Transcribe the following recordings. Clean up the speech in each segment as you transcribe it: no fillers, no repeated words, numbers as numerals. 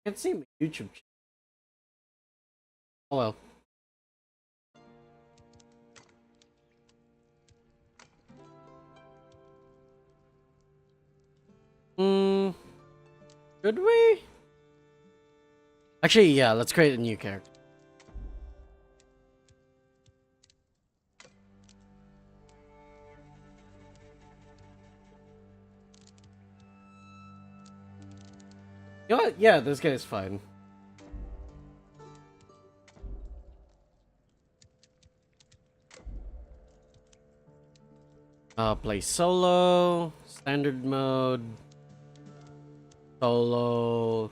Can't see my YouTube channel. Oh well. Hmm. Should we? Actually, yeah. Let's create a new character. You know what? Yeah, this guy is fine. Play solo, standard mode, solo.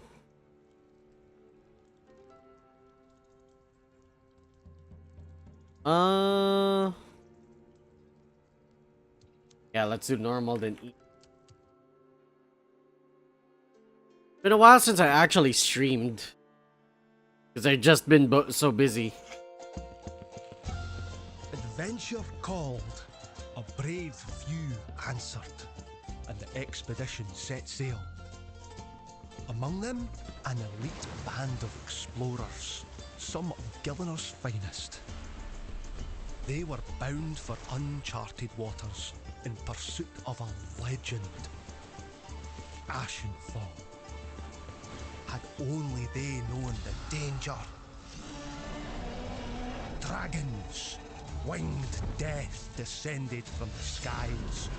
Yeah, let's do normal then eat. Been a while since I actually streamed. Because I've just been so busy. Adventure called, a brave few answered, and the expedition set sail. Among them, an elite band of explorers, some of Gillinor's finest. They were bound for uncharted waters in pursuit of a legend. Ashenfall. Had only they known the danger. Dragons, winged death descended from the skies.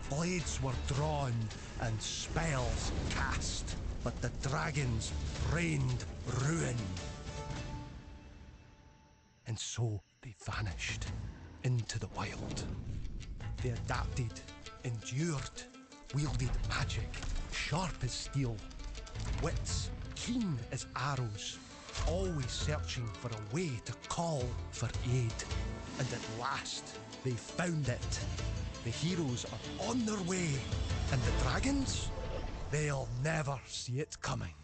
Blades were drawn and spells cast, but the dragons rained ruin. And so they vanished into the wild. They adapted, endured, wielded magic, sharp as steel, wits keen as arrows, always searching for a way to call for aid. And at last, they found it. The heroes are on their way, and the dragons, they'll never see it coming.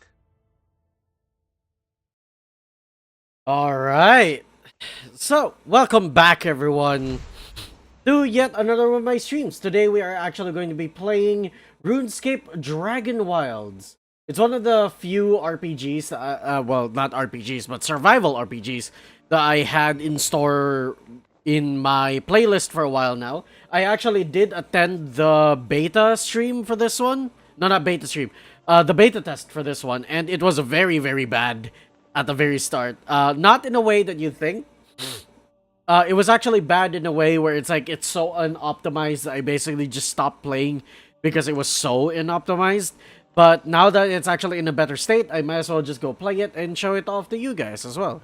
Alright. So, welcome back everyone to yet another one of my streams. Today we are actually going to be playing Runescape Dragonwilds. It's one of the few RPGs, well, not RPGs, but survival RPGs that I had in store in my playlist for a while now. I actually did attend the beta stream for this one. No, not beta stream. The beta test for this one, and it was very, very bad at the very start. Not in a way that you think. It was actually bad in a way where it's like, it's so unoptimized that I basically just stopped playing because it was so unoptimized. But now that it's actually in a better state, I might as well just go play it and show it off to you guys as well.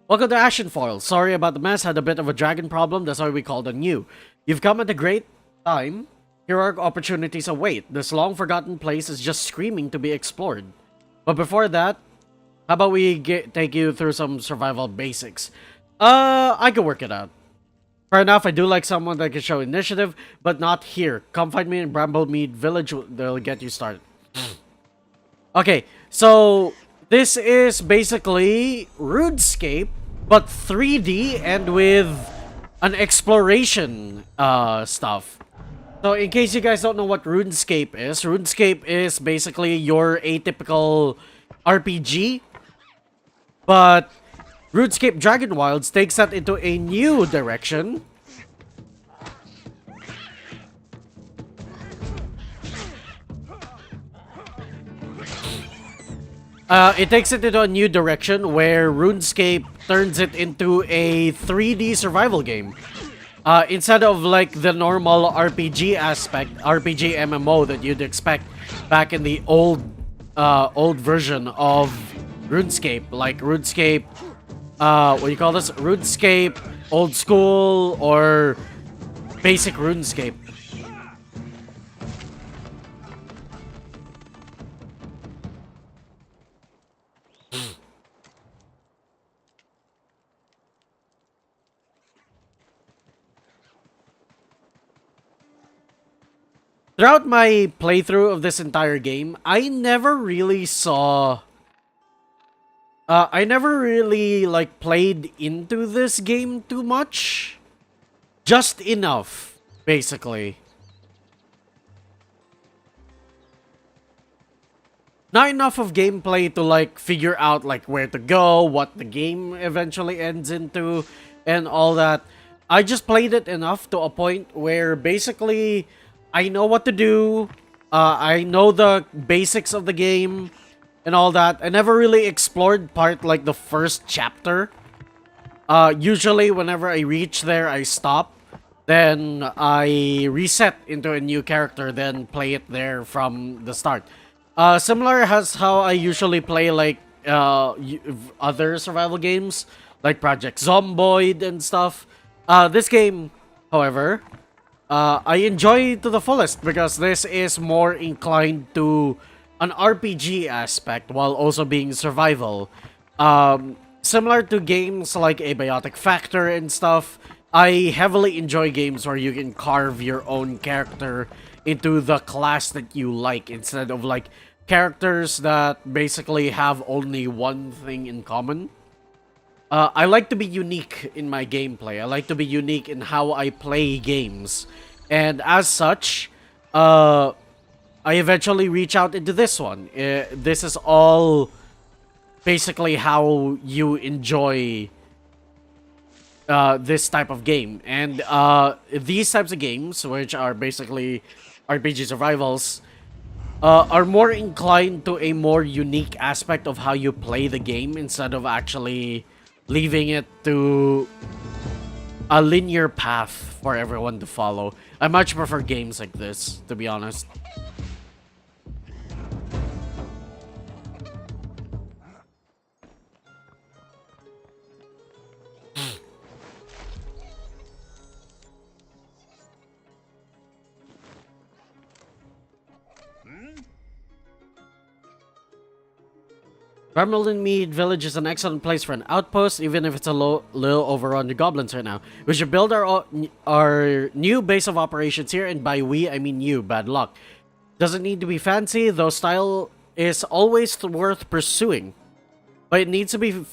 Welcome to Ashenfall. Sorry about the mess, had a bit of a dragon problem, that's why we called on you. You've come at a great time. Here are opportunities await. This long-forgotten place is just screaming to be explored. But before that, how about we take you through some survival basics? I can work it out. Fair enough, I do like someone that can show initiative, but not here. Come find me in Bramblemead Village, they'll get you started. Okay, so this is basically Runescape, but 3D and with an exploration stuff. So in case you guys don't know what Runescape is basically your atypical RPG, but Runescape Dragonwilds takes that into a new direction. It takes it into a new direction where RuneScape turns it into a 3D survival game. Instead of like the normal RPG aspect, RPG MMO that you'd expect back in the old version of RuneScape, like RuneScape, what do you call this? RuneScape Old School or Basic RuneScape. Throughout my playthrough of this entire game, I never really saw... I never really, like, played into this game too much. Just enough, basically. not enough of gameplay to like figure out like where to go, what the game eventually ends into, and all that. I just played it enough to a point where basically I know what to do. I know the basics of the game and all that. I never really explored part like the first chapter. Usually whenever I reach there, I stop. Then I reset into a new character, then play it there from the start. Similar as how I usually play like other survival games, like Project Zomboid and stuff. This game, however, I enjoy to the fullest because this is more inclined to an RPG aspect while also being survival. Similar to games like Abiotic Factor and stuff, I heavily enjoy games where you can carve your own character into the class that you like instead of like characters that basically have only one thing in common. I like to be unique in my gameplay. I like to be unique in how I play games. And as such, I eventually reach out into this one. This is all basically how you enjoy this type of game. And these types of games, which are basically RPG survivals, are more inclined to a more unique aspect of how you play the game instead of actually leaving it to a linear path for everyone to follow. I much prefer games like this, to be honest. Vermilion Mead Village is an excellent place for an outpost, even if it's a little overrun with goblins right now. We should build our new base of operations here, and by we, I mean you, bad luck. Doesn't need to be fancy, though style is always worth pursuing. But it needs to be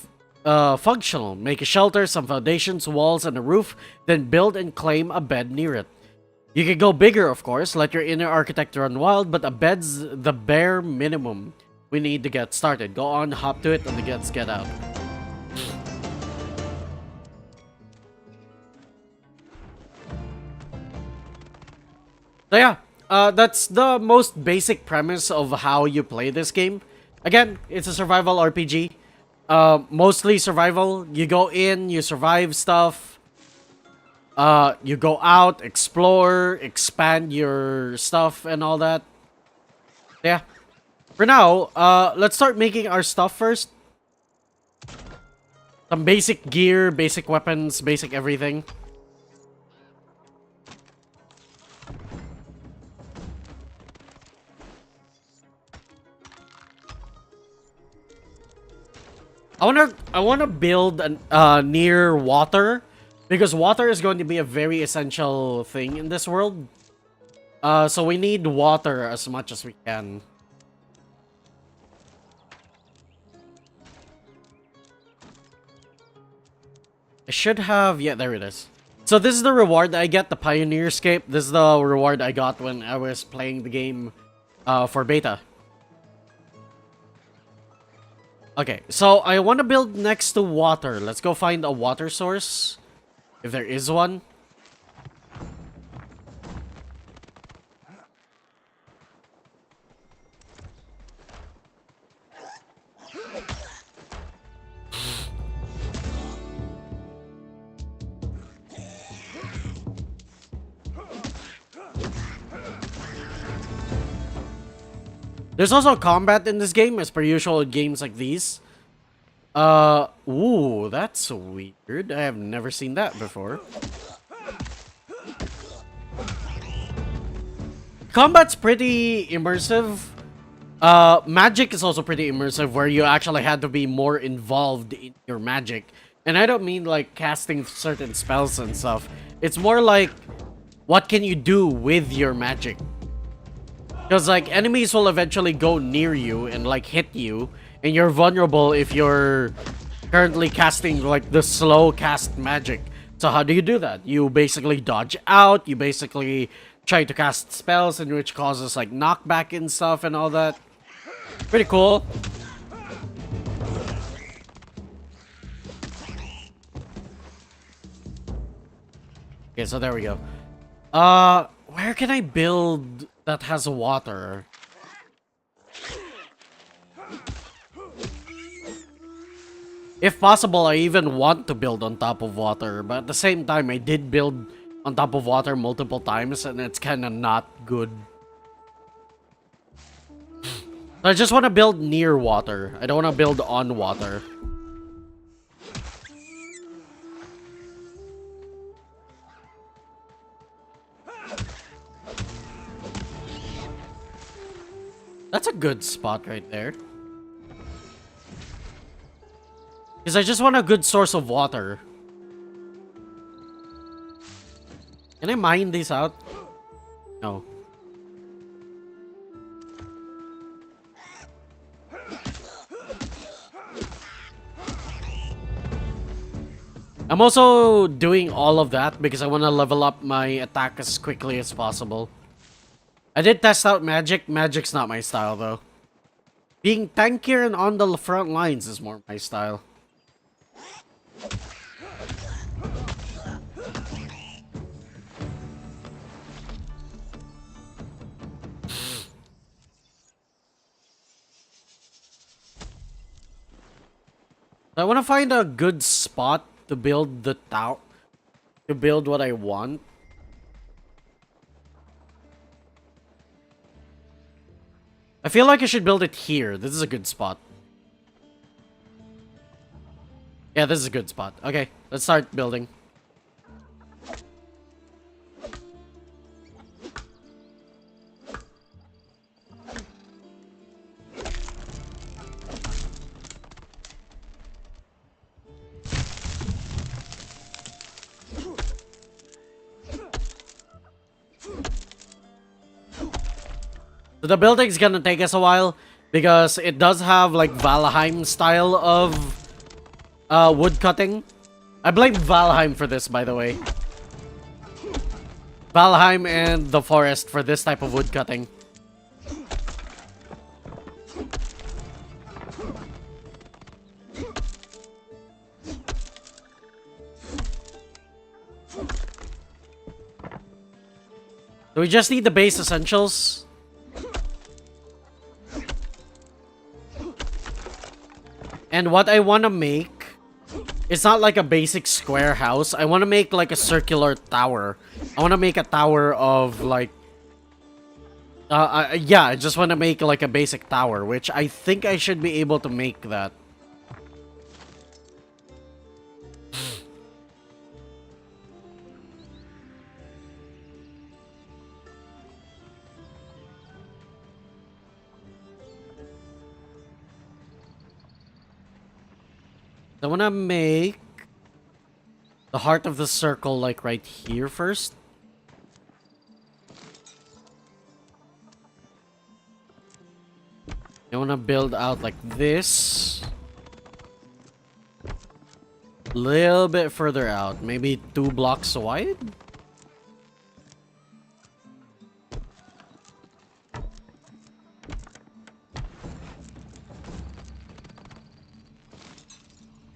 functional. Make a shelter, some foundations, walls, and a roof, then build and claim a bed near it. You can go bigger, of course, let your inner architect run wild, but a bed's the bare minimum. We need to get started. Go on, hop to it, and let's get out. So yeah, that's the most basic premise of how you play this game. Again, it's a survival RPG. Mostly survival. You go in, you survive stuff. You go out, explore, expand your stuff and all that. Yeah. For now, let's start making our stuff first. Some basic gear, basic weapons, basic everything. I wanna build near water, because water is going to be a very essential thing in this world. So we need water as much as we can. I should have... yeah, there it is. So this is the reward I get, the Pioneerscape. This is the reward I got when I was playing the game for beta. Okay, so I want to build next to water. Let's go find a water source, if there is one. There's also combat in this game, as per usual in games like these. Ooh, that's weird. I have never seen that before. Combat's pretty immersive. Magic is also pretty immersive, where you actually had to be more involved in your magic. And I don't mean like casting certain spells and stuff. It's more like, what can you do with your magic? Because, like, enemies will eventually go near you and, like, hit you. And you're vulnerable if you're currently casting, like, the slow cast magic. So how do you do that? You basically dodge out. You basically try to cast spells, in which causes, like, knockback and stuff and all that. Pretty cool. Okay, so there we go. Where can I build that has water? If possible, I even want to build on top of water, but at the same time, I did build on top of water multiple times, and it's kind of not good. I just want to build near water. I don't want to build on water. That's a good spot right there. Because I just want a good source of water. Can I mine these out? No. I'm also doing all of that because I want to level up my attack as quickly as possible. I did test out magic. Magic's not my style, though. Being tankier and on the front lines is more my style. I want to find a good spot to build the tower, to build what I want. I feel like I should build it here. This is a good spot. Yeah, this is a good spot. Okay, let's start building. So the building's gonna take us a while because it does have like Valheim style of wood cutting. I blame Valheim for this, by the way. Valheim and the forest for this type of wood cutting. So we just need the base essentials. And what I want to make, it's not like a basic square house. I want to make like a circular tower. I want to make a tower of like... yeah, I just want to make like a basic tower, which I think I should be able to make that. I want to make the heart of the circle like right here first. I want to build out like this. A little bit further out, maybe 2 blocks wide.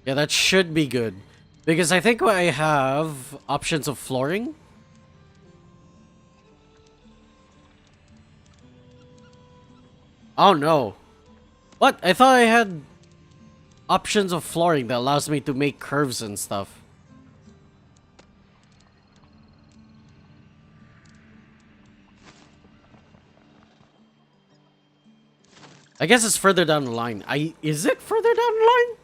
Yeah, that should be good. Because I think I have options of flooring. Oh no. What? I thought I had options of flooring that allows me to make curves and stuff. I guess it's further down the line. Is it further down the line?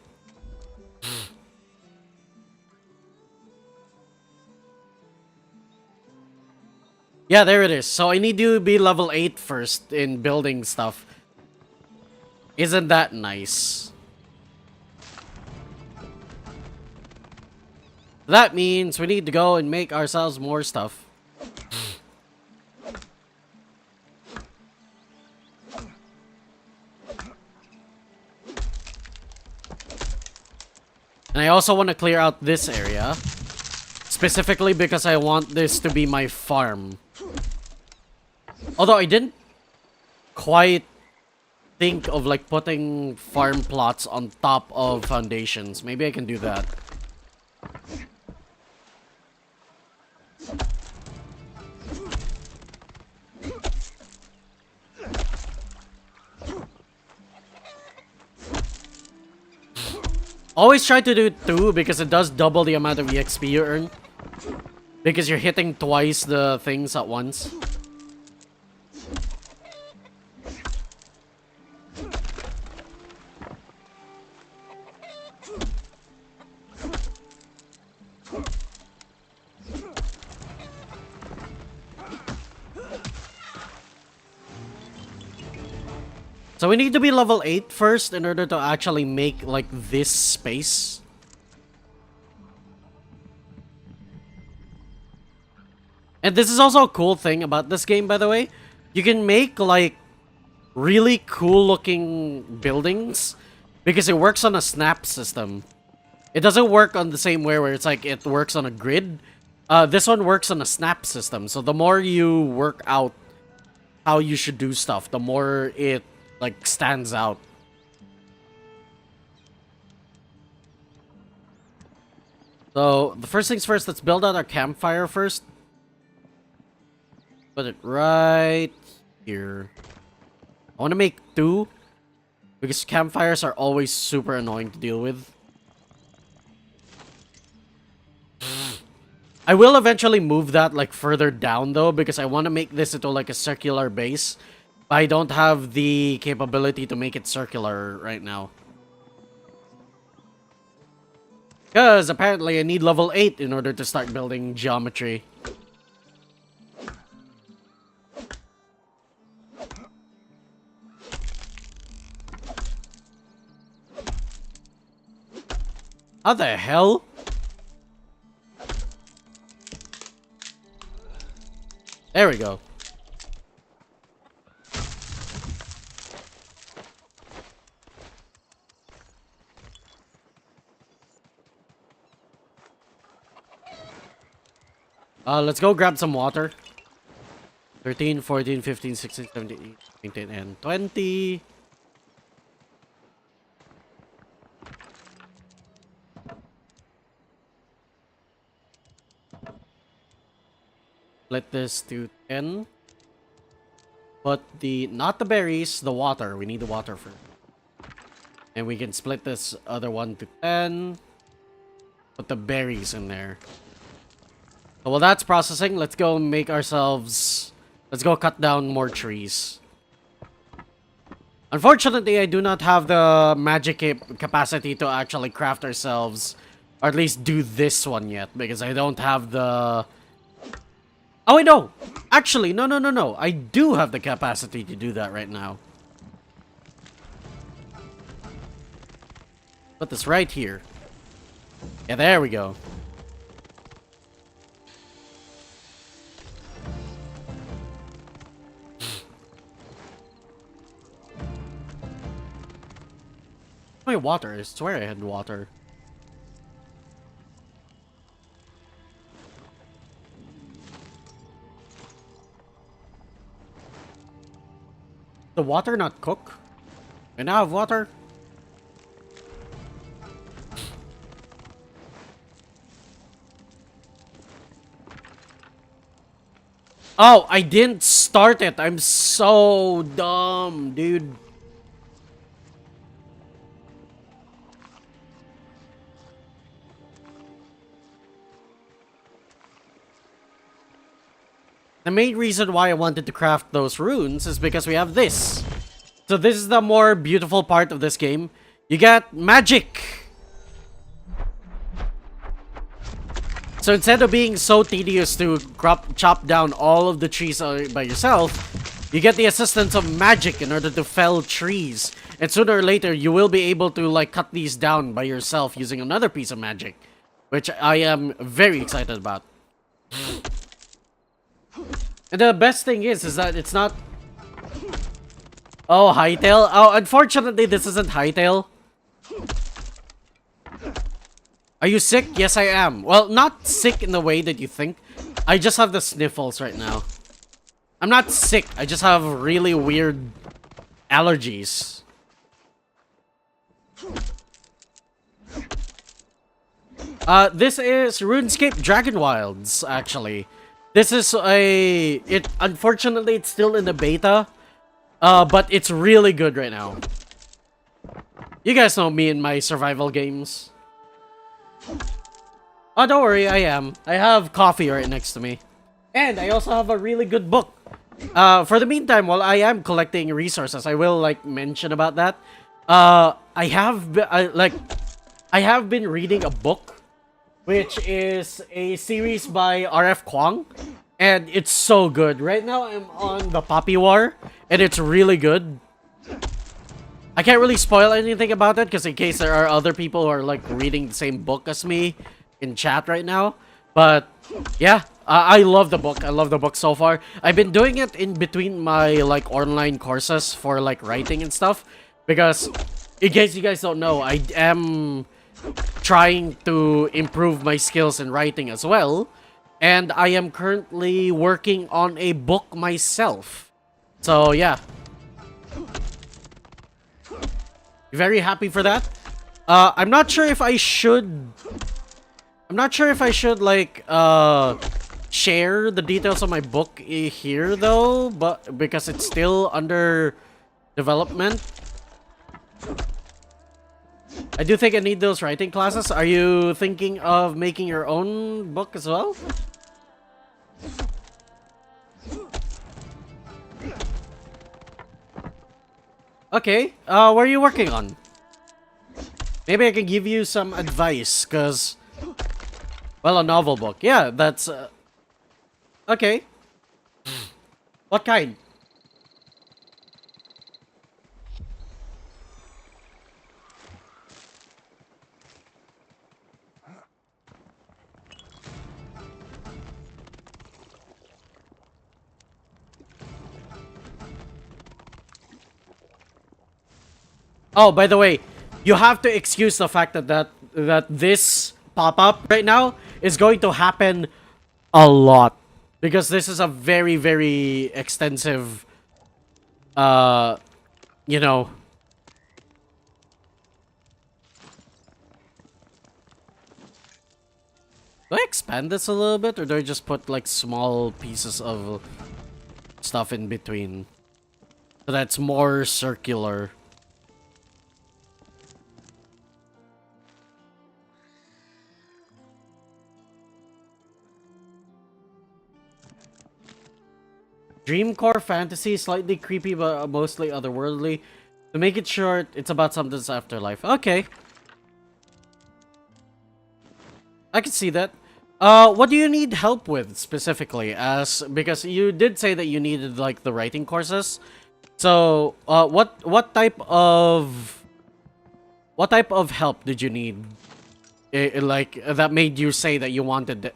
Yeah, there it is. So I need to be level 8 first in building stuff. Isn't that nice? That means we need to go and make ourselves more stuff. And I also want to clear out this area. Specifically because I want this to be my farm. Although I didn't quite think of like putting farm plots on top of foundations. Maybe I can do that. Always try to do 2 because it does double the amount of EXP you earn. Because you're hitting twice the things at once. So we need to be level 8 first in order to actually make, like, this space. And this is also a cool thing about this game, by the way. You can make, like, really cool-looking buildings because it works on a snap system. It doesn't work on the same way where it's like it works on a grid. This one works on a snap system. So the more you work out how you should do stuff, the more it like stands out. So the first things first, let's build out our campfire first. Put it right here. I want to make 2 because campfires are always super annoying to deal with. I will eventually move that like further down though because I want to make this into like a circular base. I don't have the capability to make it circular right now. Because apparently I need level 8 in order to start building geometry. How the hell? There we go. Let's go grab some water. 13, 14, 15, 16, 17, 18, and 20. Split this to 10. But not the berries, the water. We need the water first. And we can split this other one to 10. Put the berries in there. So while that's processing, let's go make ourselves... Let's go cut down more trees. Unfortunately, I do not have the magic capacity to actually craft ourselves, or at least do this one yet, because I don't have the... Oh, wait, no! Actually, no. I do have the capacity to do that right now. Put this right here. Yeah, there we go. My water, I swear I had water. The water not cook? I now have water? Oh, I didn't start it. I'm so dumb, dude. The main reason why I wanted to craft those runes is because we have this. So this is the more beautiful part of this game. You get magic! So instead of being so tedious to chop down all of the trees by yourself, you get the assistance of magic in order to fell trees. And sooner or later, you will be able to like cut these down by yourself using another piece of magic. Which I am very excited about. And the best thing is that it's not... Oh, Hightail? Oh, unfortunately, this isn't Hightail. Are you sick? Yes, I am. Well, not sick in the way that you think. I just have the sniffles right now. I'm not sick. I just have really weird allergies. This is RuneScape Dragonwilds, actually. This is unfortunately, it's still in the beta. But it's really good right now. You guys know me and my survival games. Oh, don't worry, I am. I have coffee right next to me. And I also have a really good book. For the meantime, while I am collecting resources, I will, like, mention about that. I have been reading a book, which is a series by R.F. Kwong. And it's so good. Right now, I'm on the Poppy War, and it's really good. I can't really spoil anything about it, because in case there are other people who are, like, reading the same book as me in chat right now. But, yeah, I love the book. I love the book so far. I've been doing it in between my, like, online courses for, like, writing and stuff. Because, in case you guys don't know, I am trying to improve my skills in writing as well. And I am currently working on a book myself. So, yeah. Very happy for that. I'm not sure if I should... like, share the details of my book here, though. But because it's still under development. I do think I need those writing classes. Are you thinking of making your own book as well? Okay, what are you working on? Maybe I can give you some advice, cause... Well, a novel book. Yeah, that's... Okay. What kind? Oh, by the way, you have to excuse the fact that this pop-up right now is going to happen a lot. Because this is a very, very extensive, you know... Do I expand this a little bit, or do I just put, like, small pieces of stuff in between? So that's more circular. Dreamcore fantasy, slightly creepy but mostly otherworldly. To make it short, it's about something's afterlife. Okay. I can see that. What do you need help with specifically? Because you did say that you needed, like, the writing courses. So, what type of help did you need? Like, that made you say that you wanted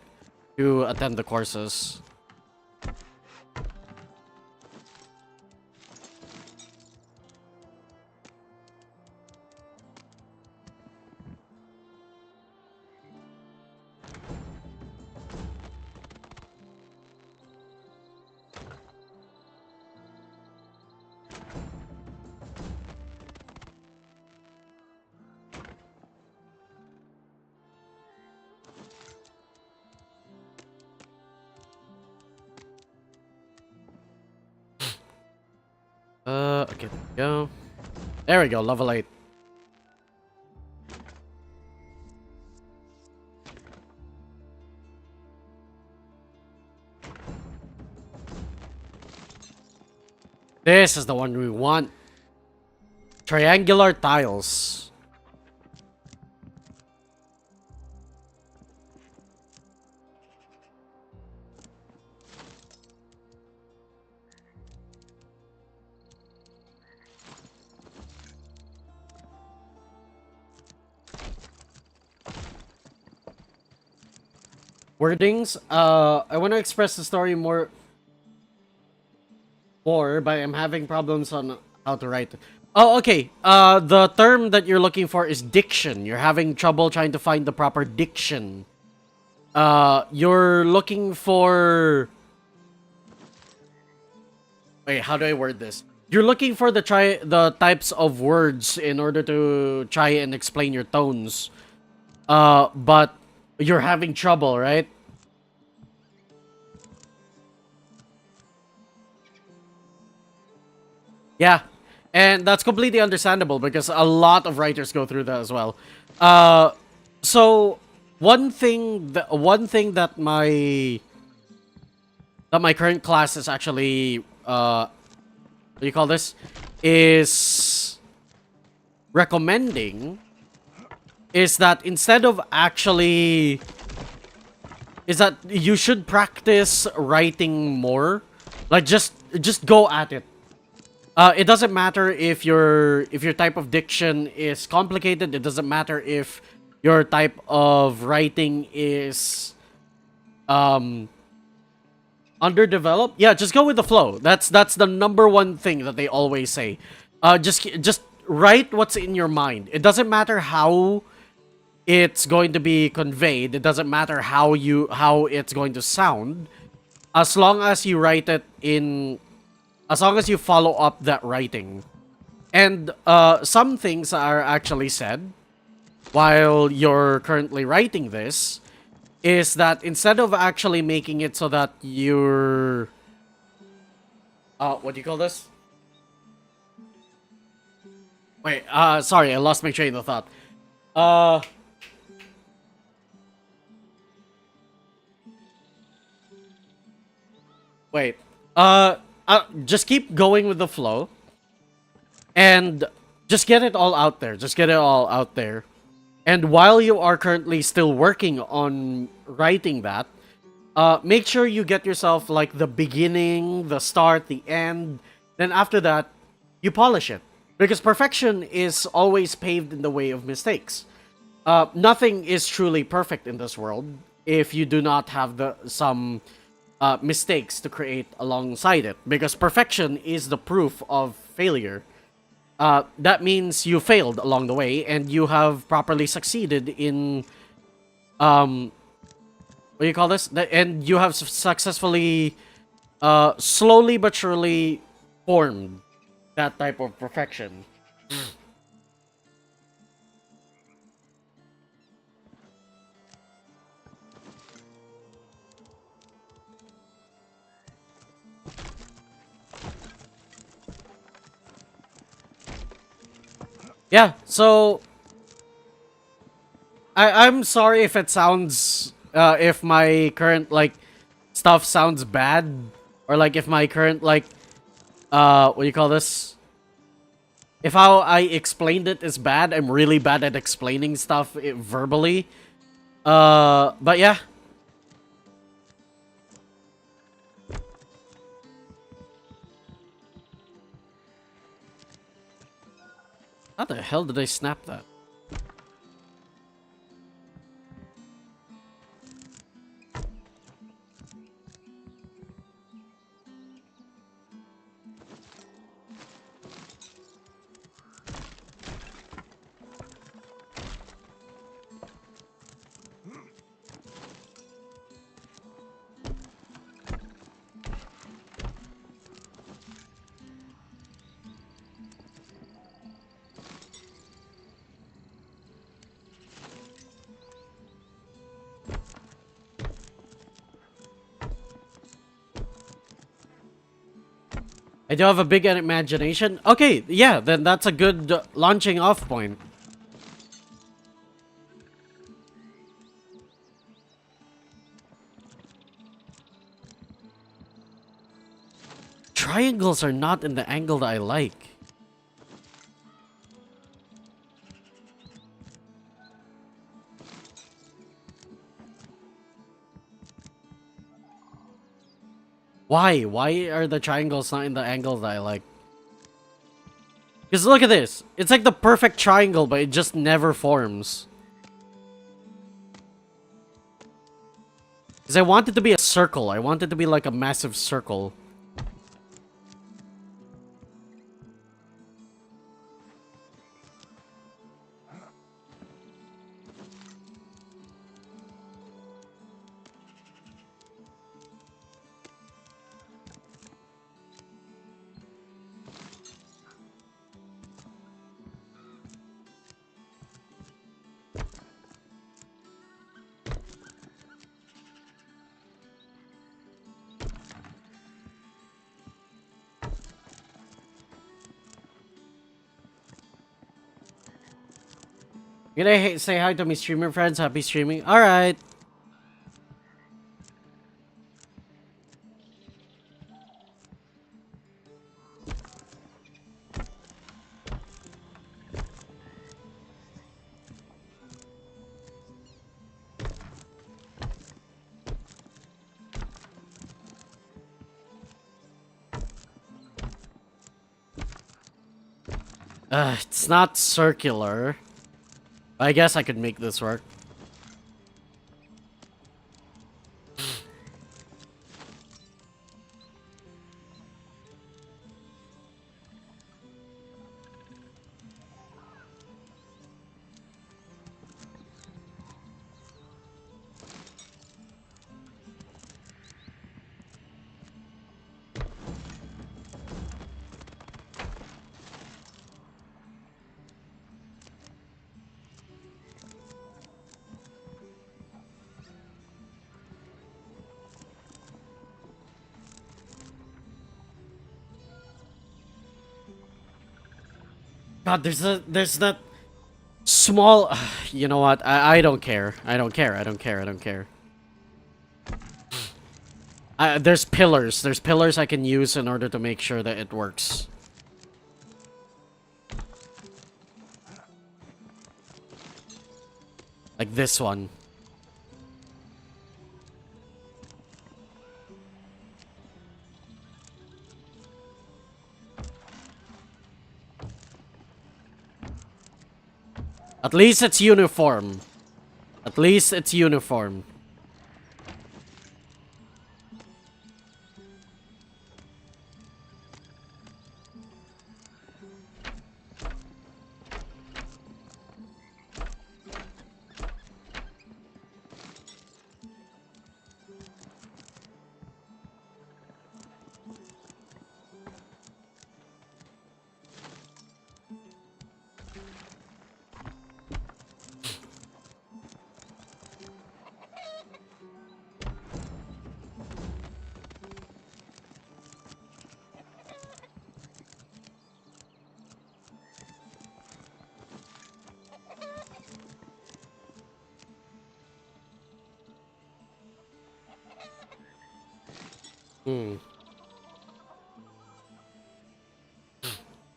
to attend the courses? Okay, there we go. There we go, level 8. This is the one we want. Triangular tiles. Wordings. I want to express the story more, but I'm having problems on how to write it. Oh, okay. The term that you're looking for is diction. You're having trouble trying to find the proper diction. You're looking for... Wait, how do I word this? you're looking for the types of words in order to try and explain your tones. But you're having trouble, right? Yeah, and that's completely understandable because a lot of writers go through that as well. Uh, so one thing that my current class is actually what do you call this, is recommending is that instead of actually is that you should practice writing more, like just go at it. It doesn't matter if your type of diction is complicated. It doesn't matter if your type of writing is um underdeveloped. Yeah, just go with the flow. That's the number one thing that they always say. Just write what's in your mind. It doesn't matter how it's going to be conveyed. It doesn't matter how it's going to sound. As long as you write it in, as long as you follow up that writing. And some things are actually said while you're currently writing this is that instead of actually making it so that you're what do you call this? Wait, sorry, I lost my train of thought. Uh wait. Just keep going with the flow and just get it all out there. Just get it all out there. And while you are currently still working on writing that, make sure you get yourself like the beginning, the start, the end. Then after that, you polish it. Because perfection is always paved in the way of mistakes. Nothing is truly perfect in this world if you do not have some mistakes to create alongside it. Because perfection is the proof of failure. That means you failed along the way and you have properly succeeded in what do you call this? And you have successfully slowly but surely formed that type of perfection. Yeah, so I'm sorry if it sounds if my current like stuff sounds bad, or like if my current like what do you call this? If how I explained it is bad. I'm really bad at explaining stuff verbally. But yeah. How the hell did I snap that? I do have a big imagination. Okay, yeah, then that's a good launching off point. Triangles are not in the angle that I like. Why? Why are the triangles not in the angle that I like? Because look at this. It's like the perfect triangle, but it just never forms. Because I want it to be a circle. I want it to be like a massive circle. You gonna say hi to my streamer friends? Happy streaming. All right. It's not circular. I guess I could make this work. God, there's that small. You know what? I don't care. I don't care. I don't care. I don't care. There's pillars. There's pillars I can use in order to make sure that it works. Like this one. At least it's uniform. At least it's uniform.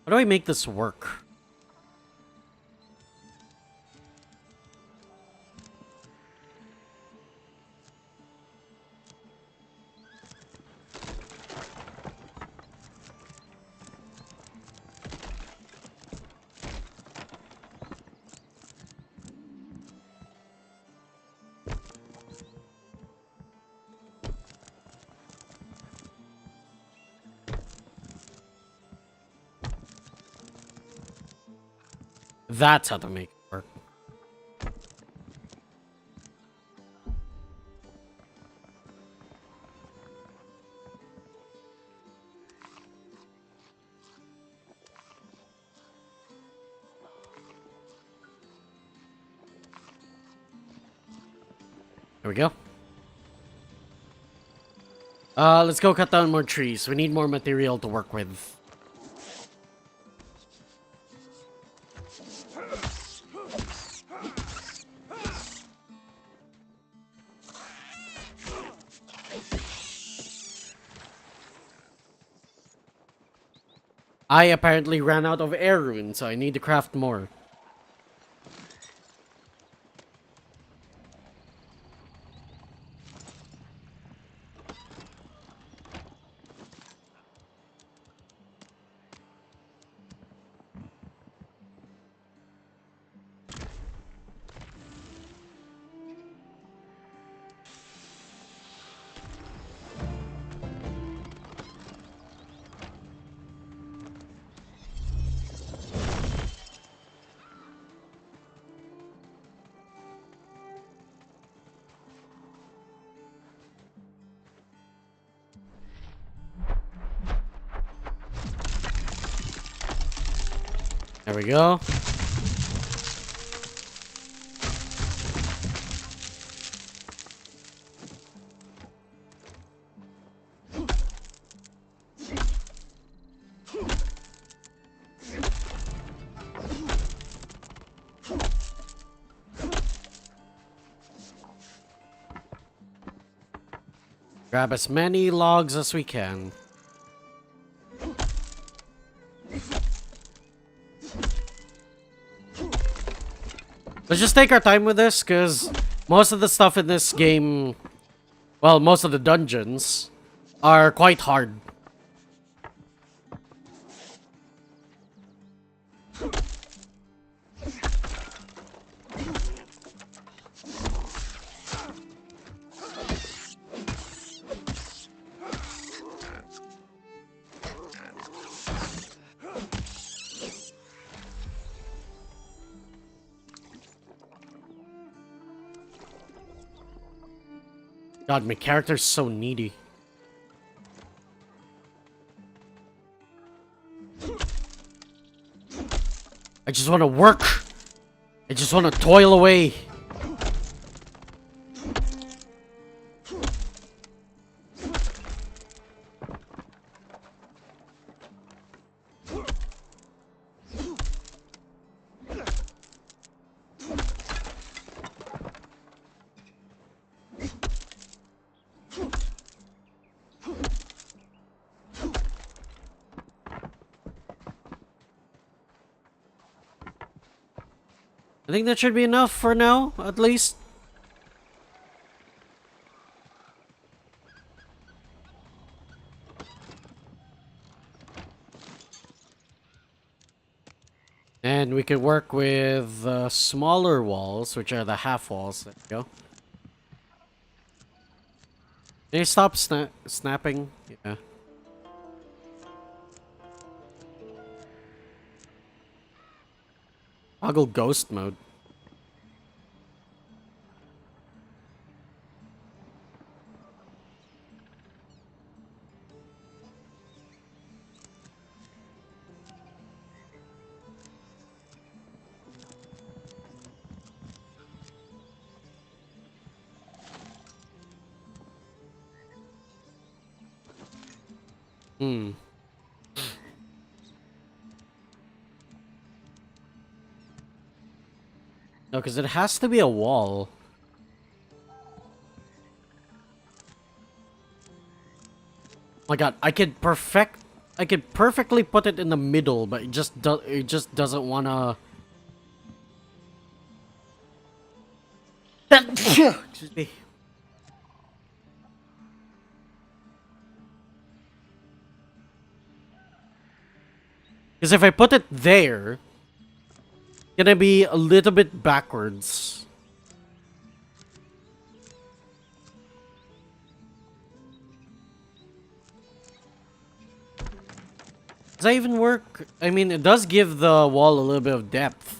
How do I make this work? That's how to make it work. There we go. Let's go cut down more trees. We need more material to work with. I apparently ran out of air runes, so I need to craft more. There we go. Grab as many logs as we can. Let's just take our time with this, because most of the stuff in this game, well, most of the dungeons are quite hard. God, my character's so needy. I just want to work. I just want to toil away. I think that should be enough for now, at least. And we could work with smaller walls, which are the half walls. There we go. Can you stop snapping? Yeah. Toggle ghost mode. Hmm. No, because it has to be a wall. My God, I could perfectly put it in the middle, but it just doesn't wanna. Excuse me. Because if I put it there, it's gonna be a little bit backwards. Does that even work? I mean, it does give the wall a little bit of depth.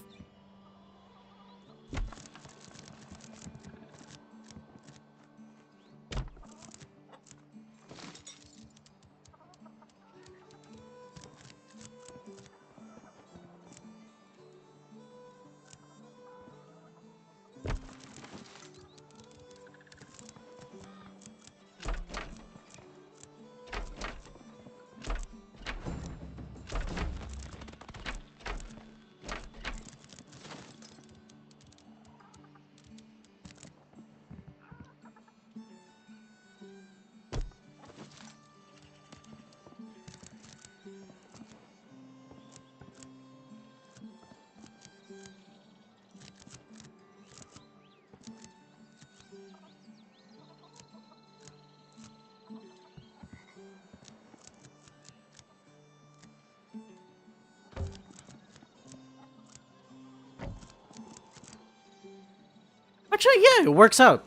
Actually, yeah, it works out.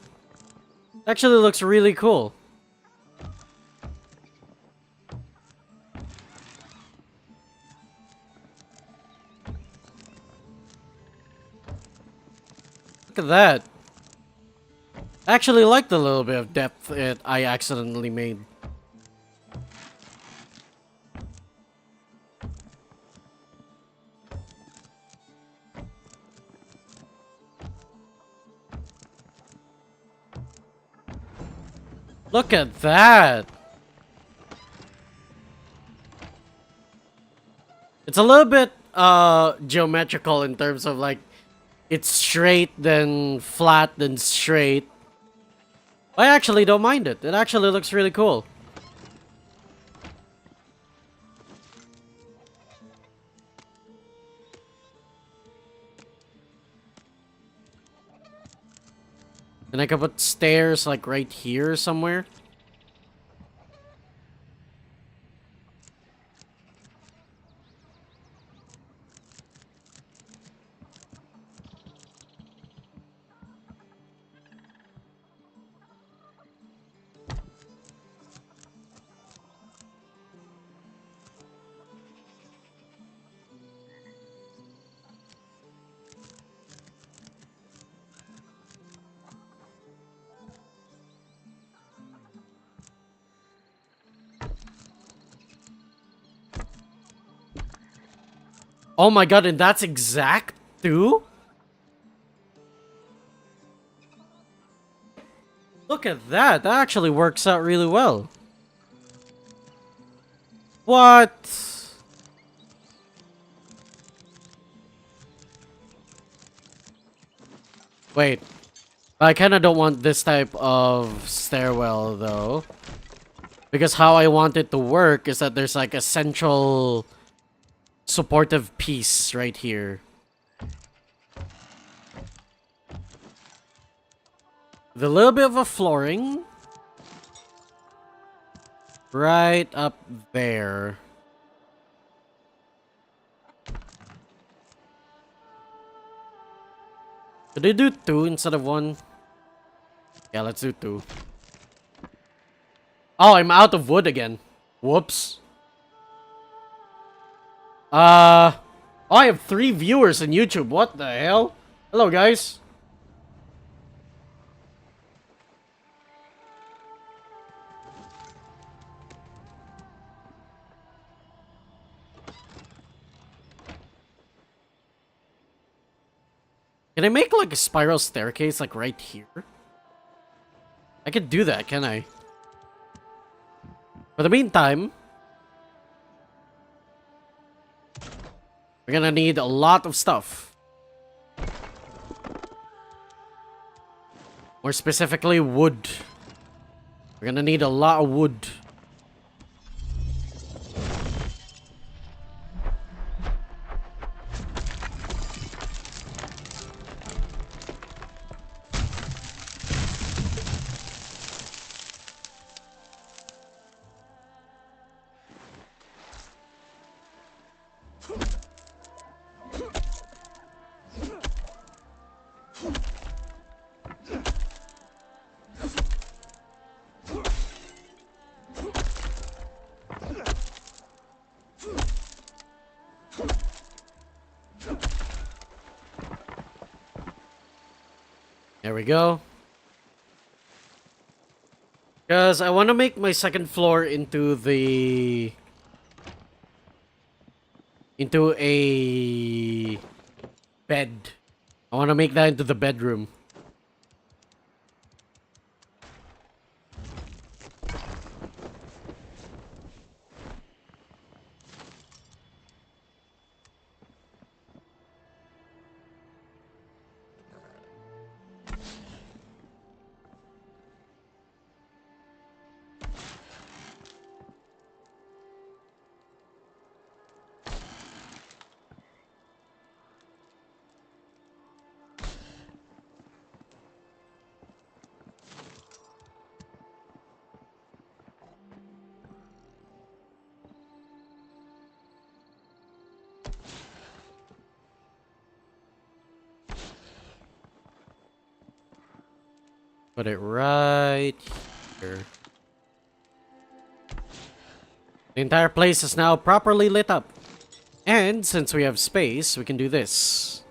Actually looks really cool. Look at that. I actually like the little bit of depth I accidentally made. Look at that! It's a little bit geometrical in terms of like it's straight then flat then straight. I actually don't mind it. It actually looks really cool. And I could put stairs like right here somewhere. Oh my god, and that's exact too? Look at that. That actually works out really well. What? Wait. I kind of don't want this type of stairwell though. Because how I want it to work is that there's like a central supportive piece right here. With a little bit of a flooring. Right up there. Could they do 2 instead of 1? Yeah, let's do 2. Oh, I'm out of wood again. Whoops. Oh, I have 3 viewers on YouTube. What the hell? Hello, guys. Can I make like a spiral staircase like right here? I could do that, can I? For the meantime, we're gonna need a lot of stuff. More specifically, wood. We're gonna need a lot of wood. There we go. Because I want to make my second floor into the... into a... bed. I want to make that into the bedroom. Put it right here. The entire place is now properly lit up. And since we have space, we can do this.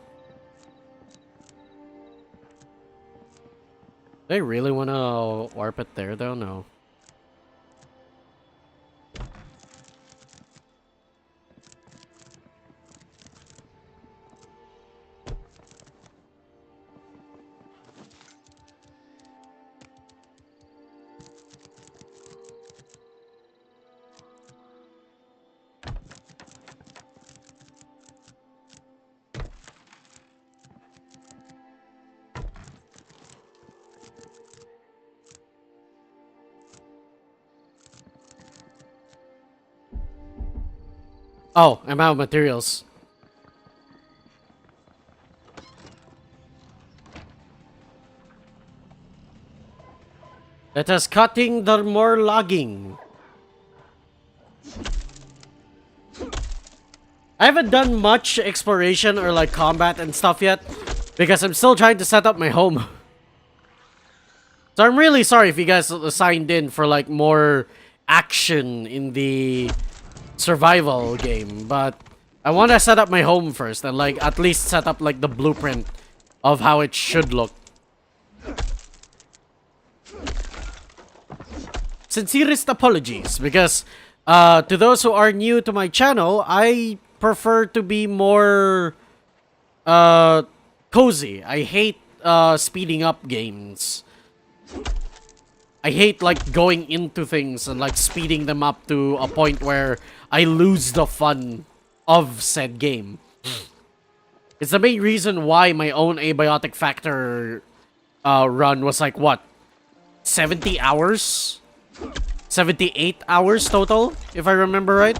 Do I really want to warp it there though? No. Oh, I'm out of materials. Let us cutting the more logging. I haven't done much exploration or like combat and stuff yet because I'm still trying to set up my home. So I'm really sorry if you guys signed in for like more action in the survival game, but I want to set up my home first and like at least set up like the blueprint of how it should look. Sincerest apologies because to those who are new to my channel, I prefer to be more cozy. I hate speeding up games. I hate like going into things and like speeding them up to a point where I lose the fun of said game. It's the main reason why my own abiotic factor run was like what, 70 hours? 78 hours total, if I remember right.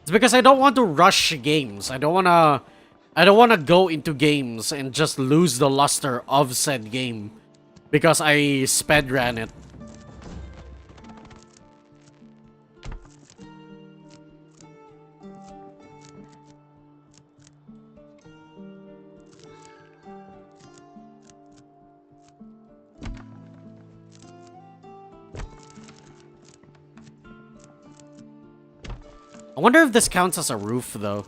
It's because I don't want to rush games. I don't wanna go into games and just lose the luster of said game because I sped ran it. I wonder if this counts as a roof, though.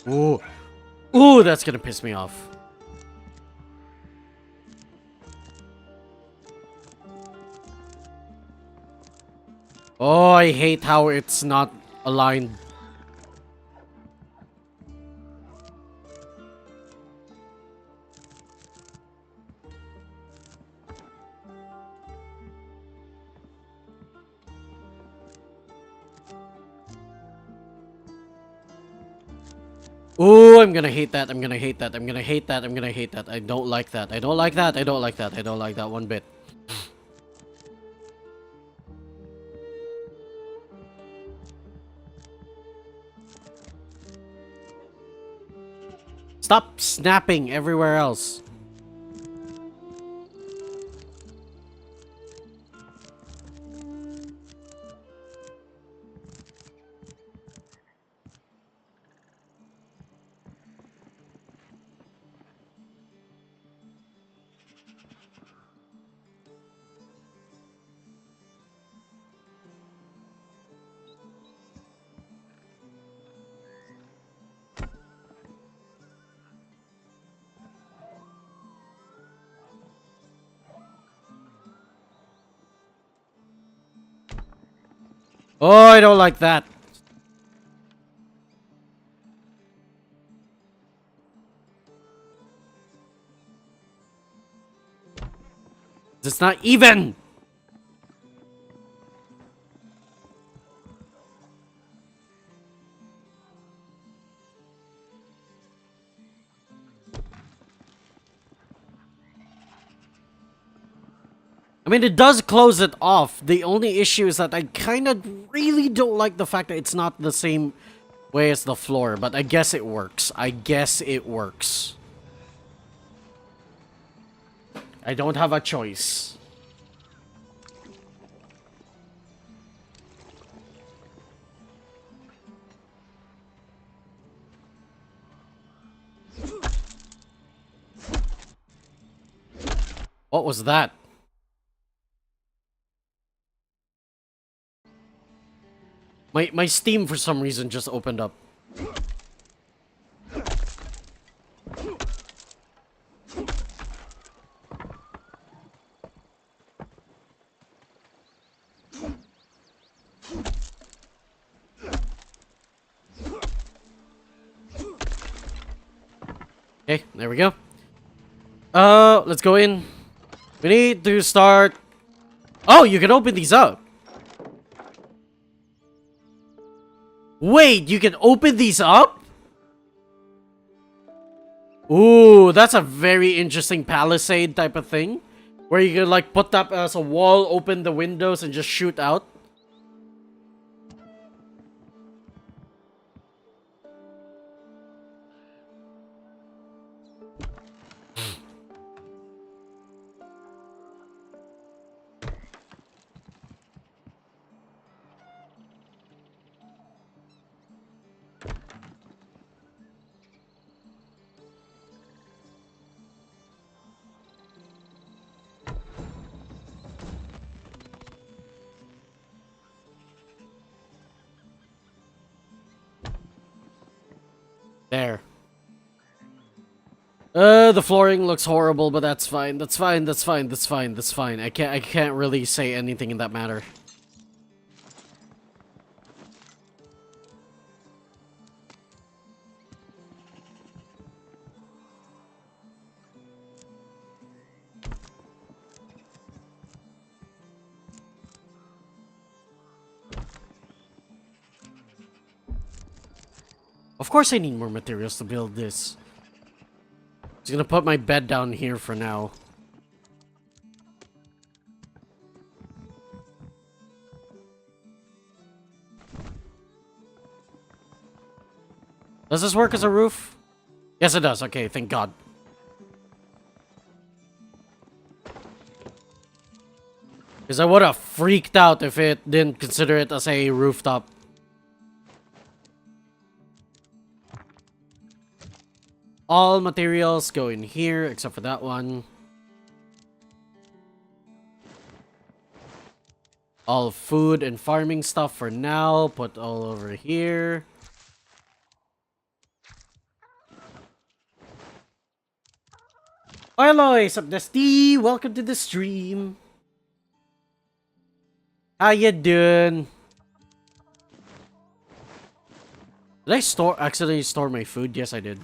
Ooh. Ooh, that's gonna piss me off. Oh, I hate how it's not aligned. Ooh, I'm gonna hate that. I'm gonna hate that. I'm gonna hate that. I'm gonna hate that. I don't like that. I don't like that. I don't like that. I don't like that one bit. Stop snapping everywhere else. Oh, I don't like that. It's not even. I mean, it does close it off. The only issue is that I kind of really don't like the fact that it's not the same way as the floor, but I guess it works. I guess it works. I don't have a choice. What was that? My Steam for some reason just opened up. Okay, there we go. Let's go in. We need to start... Oh, you can open these up. Wait, you can open these up? Ooh, that's a very interesting palisade type of thing. Where you can like put that as a wall, open the windows, and just shoot out. There. The flooring looks horrible, but that's fine. That's fine. That's fine. That's fine. That's fine. I can't really say anything in that matter. Of course I need more materials to build this. Just gonna put my bed down here for now. Does this work as a roof? Yes, it does. Okay, thank God. Because I would have freaked out if it didn't consider it as a rooftop. All materials go in here, except for that one. All food and farming stuff for now, put all over here. Hello, Sup Dusty, welcome to the stream. How you doing? Did I accidentally store my food? Yes, I did.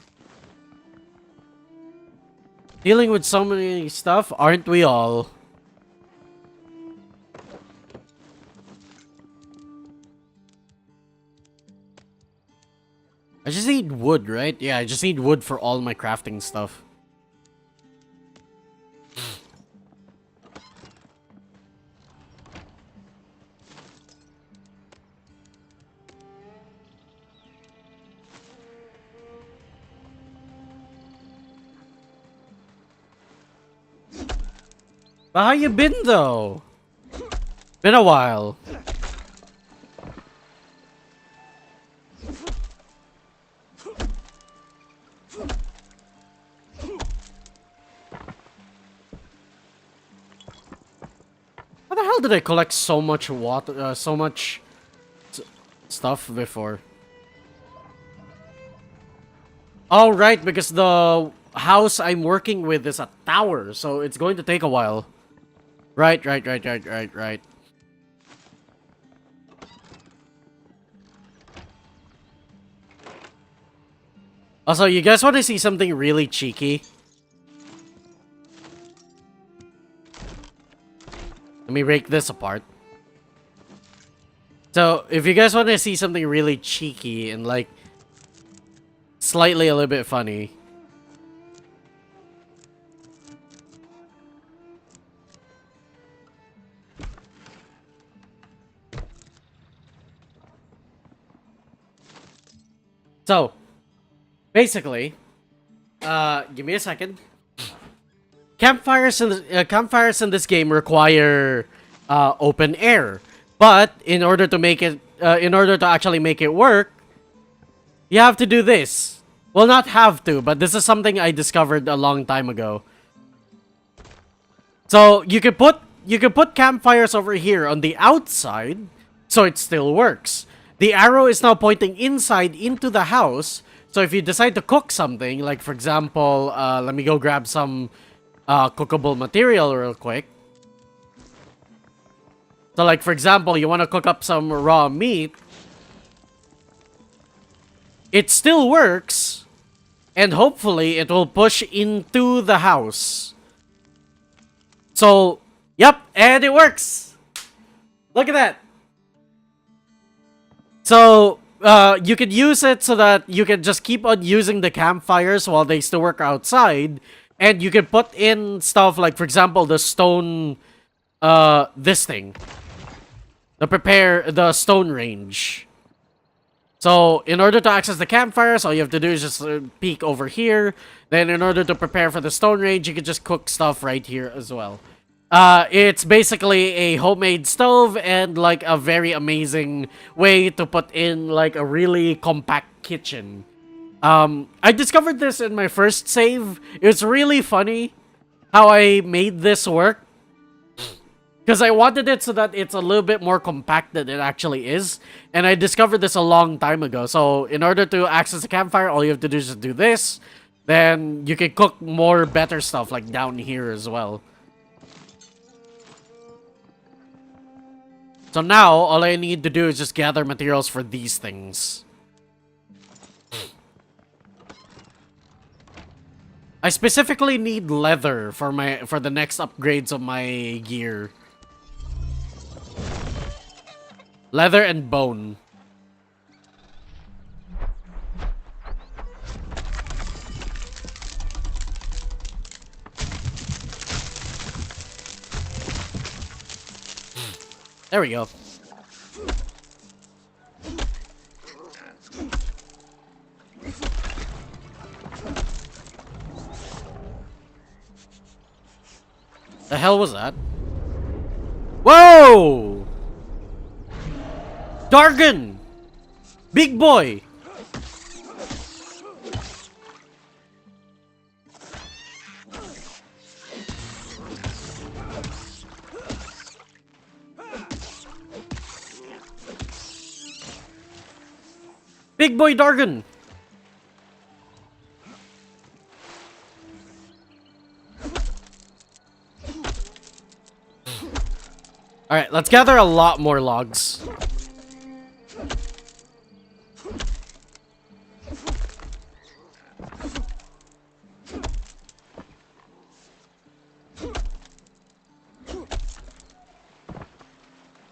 Dealing with so many stuff, aren't we all? I just need wood, right? Yeah, I just need wood for all my crafting stuff. But how you been though? Been a while. How the hell did I collect so much water, so much stuff before? Oh, right, because the house I'm working with is a tower, so it's going to take a while. Right. Also, you guys want to see something really cheeky? Let me break this apart. So, if you guys want to see something really cheeky and like slightly a little bit funny. So, basically, give me a second. Campfires in this game require open air, but in order to make it, in order to actually make it work, you have to do this. Well, not have to, but this is something I discovered a long time ago. So you could put campfires over here on the outside, so it still works. The arrow is now pointing inside into the house. So if you decide to cook something, like for example, let me go grab some cookable material real quick. So like for example, you want to cook up some raw meat. It still works, and hopefully it will push into the house. So, yep, and it works. Look at that. So, you could use it so that you can just keep on using the campfires while they still work outside. And you can put in stuff like, for example, the stone, this thing. The stone range. So, in order to access the campfires, all you have to do is just peek over here. Then, in order to prepare for the stone range, you can just cook stuff right here as well. It's basically a homemade stove and, like, a very amazing way to put in, like, a really compact kitchen. I discovered this in my first save. It's really funny how I made this work. Because I wanted it so that it's a little bit more compact than it actually is. And I discovered this a long time ago. So, in order to access the campfire, all you have to do is just do this. Then, you can cook more better stuff, like down here as well. So now, all I need to do is just gather materials for these things. I specifically need leather for the next upgrades of my gear. Leather and bone. There we go. The hell was that? Whoa! Dargon! Big boy! Big boy Dargon! Alright, let's gather a lot more logs.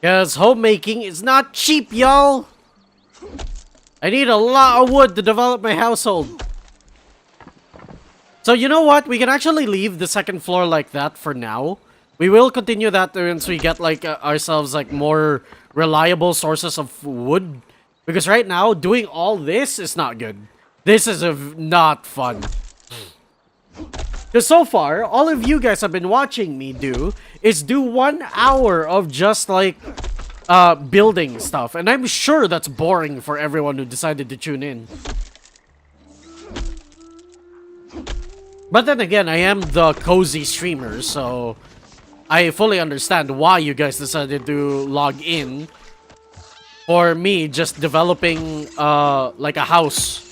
Because homemaking is not cheap, y'all! I need a lot of wood to develop my household. So you know what? We can actually leave the second floor like that for now. We will continue that once we get like ourselves like more reliable sources of wood. Because right now, doing all this is not good. This is not fun. Because so far, all of you guys have been watching me do 1 hour of just like building stuff. And I'm sure that's boring for everyone who decided to tune in. But then again, I am the cozy streamer, so I fully understand why you guys decided to log in. For me, just developing like a house.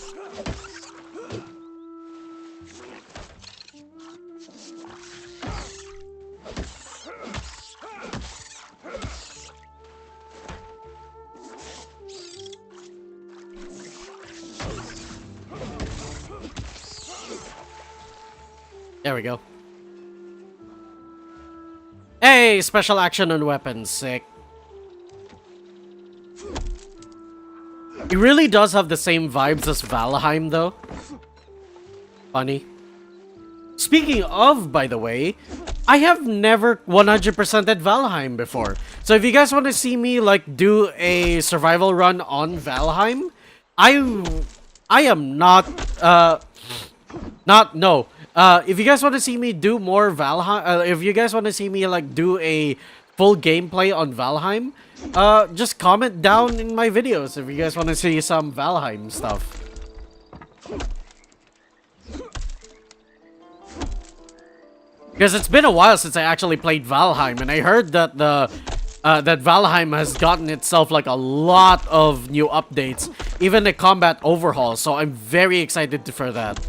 There we go. Hey, special action on weapons, sick. It really does have the same vibes as Valheim, though. Funny. Speaking of, by the way, I have never 100%ed Valheim before. So if you guys want to see me, like, do a survival run on Valheim, I am not, no. If you guys want to see me do more Valheim, if you guys want to see me, like, do a full gameplay on Valheim, just comment down in my videos if you guys want to see some Valheim stuff. Because it's been a while since I actually played Valheim, and I heard that that Valheim has gotten itself like a lot of new updates, even a combat overhaul, so I'm very excited for that.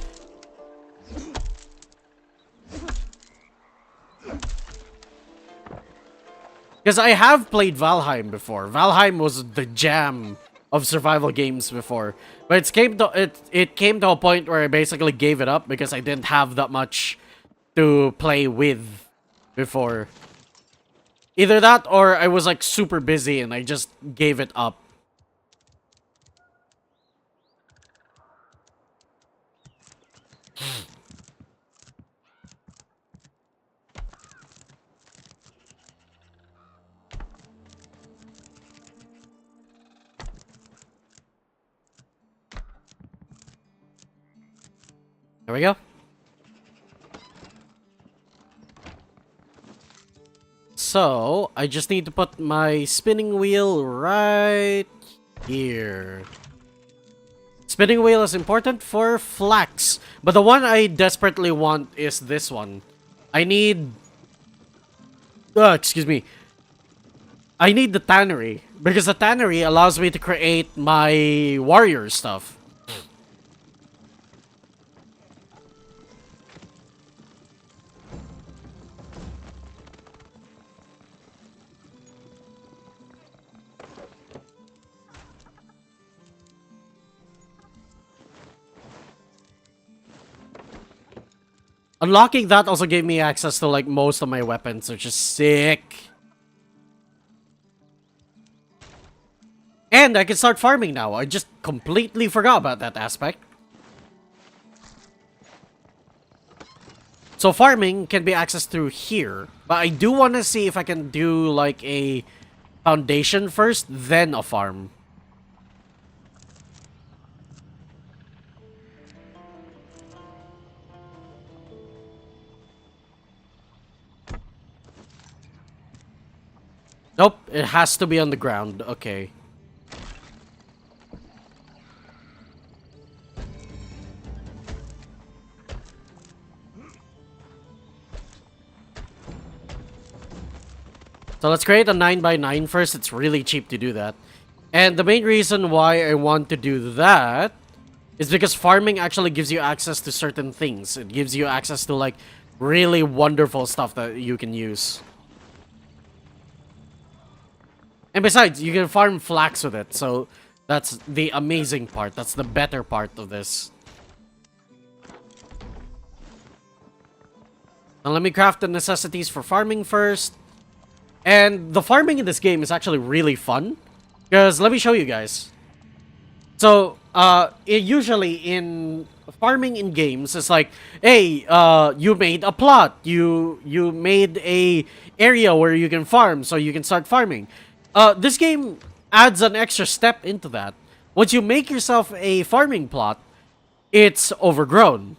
Because I have played Valheim before. Valheim was the jam of survival games before. But it came to a point where I basically gave it up because I didn't have that much to play with before. Either that or I was like super busy and I just gave it up. There we go. So, I just need to put my spinning wheel right here. Spinning wheel is important for flax, but the one I desperately want is this one. I need... excuse me. I need the tannery, because the tannery allows me to create my warrior stuff. Unlocking that also gave me access to like most of my weapons, which is sick. And I can start farming now. I just completely forgot about that aspect. So farming can be accessed through here. But I do want to see if I can do like a foundation first, then a farm. Nope, it has to be on the ground. Okay. So let's create a 9x9 first. It's really cheap to do that. And the main reason why I want to do that is because farming actually gives you access to certain things. It gives you access to like really wonderful stuff that you can use. And besides, you can farm flax with it, so that's the amazing part. That's the better part of this. Now let me craft the necessities for farming first. And the farming in this game is actually really fun. Because let me show you guys. So, usually in farming in games, it's like, hey, you made a plot. You made a area where you can farm, so you can start farming. This game adds an extra step into that. Once you make yourself a farming plot, it's overgrown.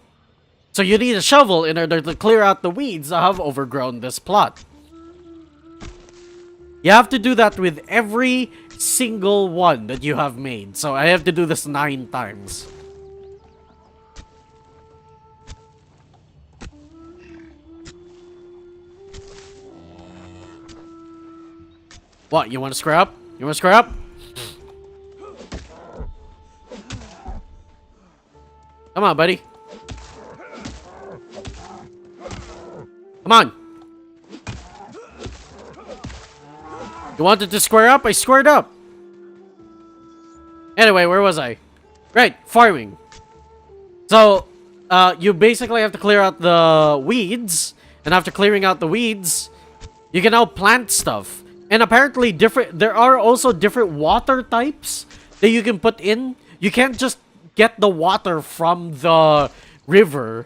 So you need a shovel in order to clear out the weeds that have overgrown this plot. You have to do that with every single one that you have made. So I have to do this 9 times. What, you want to square up? You want to square up? Come on, buddy. Come on. You wanted to square up? I squared up. Anyway, where was I? Right, farming. So, you basically have to clear out the weeds. And after clearing out the weeds, you can now plant stuff. And apparently there are also different water types that you can put in. You can't just get the water from the river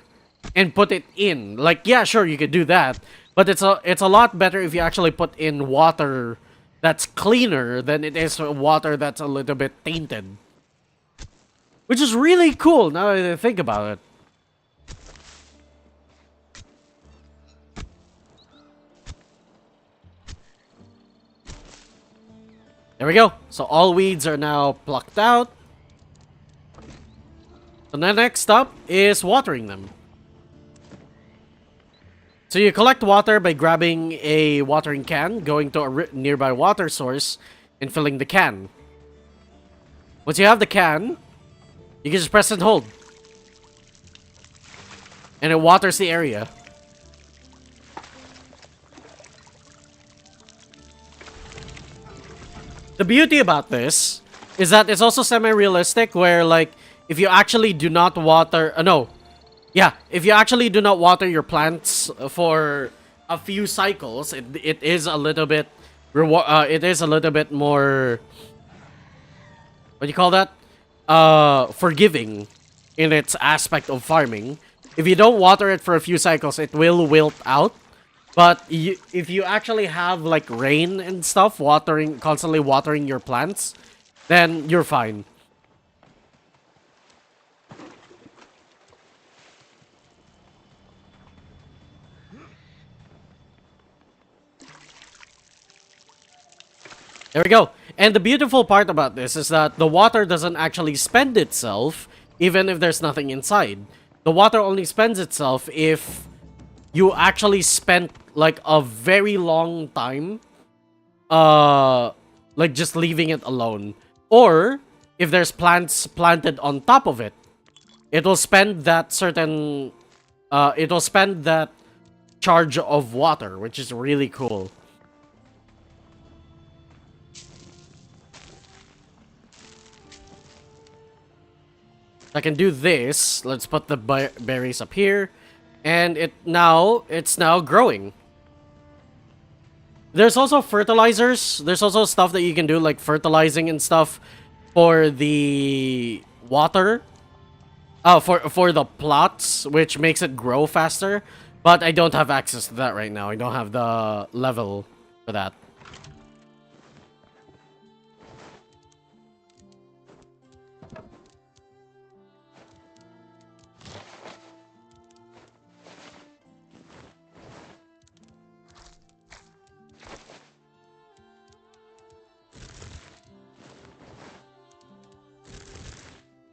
and put it in. Like, yeah, sure, you could do that. But it's a lot better if you actually put in water that's cleaner than it is water that's a little bit tainted. Which is really cool now that I think about it. There we go. So all weeds are now plucked out. So the next step is watering them. So you collect water by grabbing a watering can, going to a nearby water source, and filling the can. Once you have the can, you can just press and hold. And it waters the area. The beauty about this is that it's also semi-realistic where, like, if you actually do not water... no. Yeah, if you actually do not water your plants for a few cycles, it is a little bit... it is a little bit more... What do you call that? Forgiving in its aspect of farming. If you don't water it for a few cycles, it will wilt out. But if you actually have like rain and stuff, constantly watering your plants, then you're fine. There we go. And the beautiful part about this is that the water doesn't actually spend itself, even if there's nothing inside. The water only spends itself if you actually spent like a very long time like just leaving it alone. Or if there's plants planted on top of it, it'll spend that certain it'll spend that charge of water, which is really cool. I can do this. Let's put the berries up here. And it's now growing. There's also fertilizers. There's also stuff that you can do, like fertilizing and stuff for the water. For the plots, which makes it grow faster. But I don't have access to that right now. I don't have the level for that.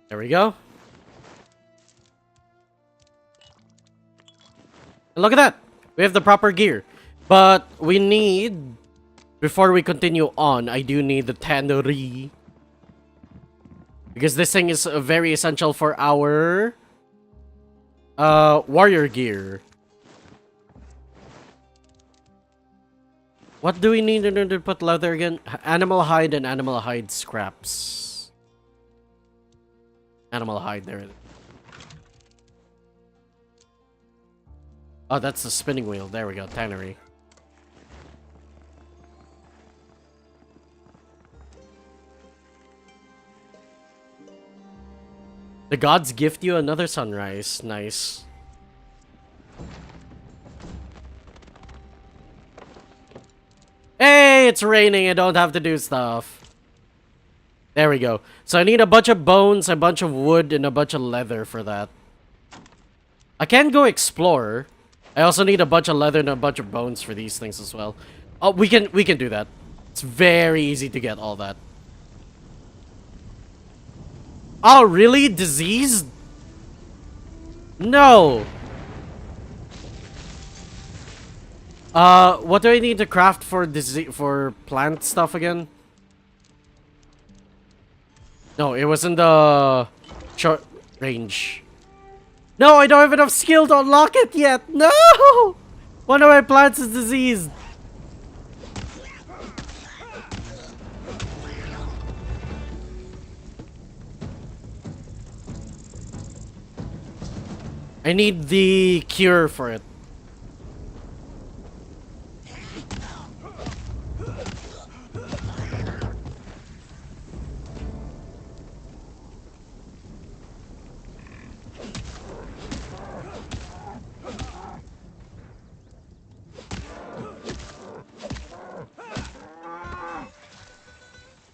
There we go. And look at that! We have the proper gear. But we need... Before we continue on, I do need the tannery. Because this thing is very essential for our... warrior gear. What do we need in order to put leather again? Animal hide and animal hide scraps. Animal hide, there it is. Oh, that's the spinning wheel. There we go, tannery. The gods gift you another sunrise. Nice. Hey, it's raining. I don't have to do stuff. There we go. So I need a bunch of bones, a bunch of wood, and a bunch of leather for that. I can go explore. I also need a bunch of leather and a bunch of bones for these things as well. Oh, we can do that. It's very easy to get all that. Oh, really? Diseased? No. What do I need to craft for plant stuff again? No, it was in the short range. No, I don't have enough skill to unlock it yet. No! One of my plants is diseased. I need the cure for it.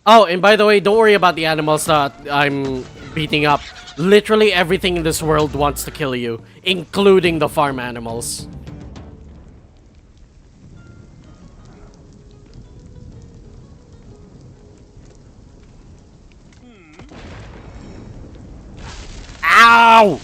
Oh, and by the way, don't worry about the animals that I'm beating up. Literally everything in this world wants to kill you, including the farm animals. Ow!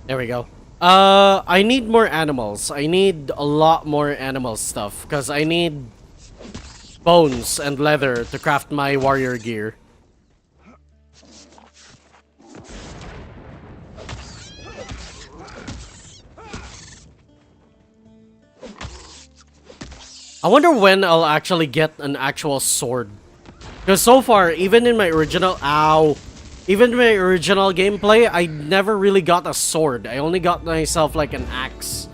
There we go. I need more animals. I need a lot more animal stuff because I need bones and leather to craft my warrior gear. I wonder when I'll actually get an actual sword. Because so far, even in my original... Ow! Even in my original gameplay, I never really got a sword. I only got myself like an axe.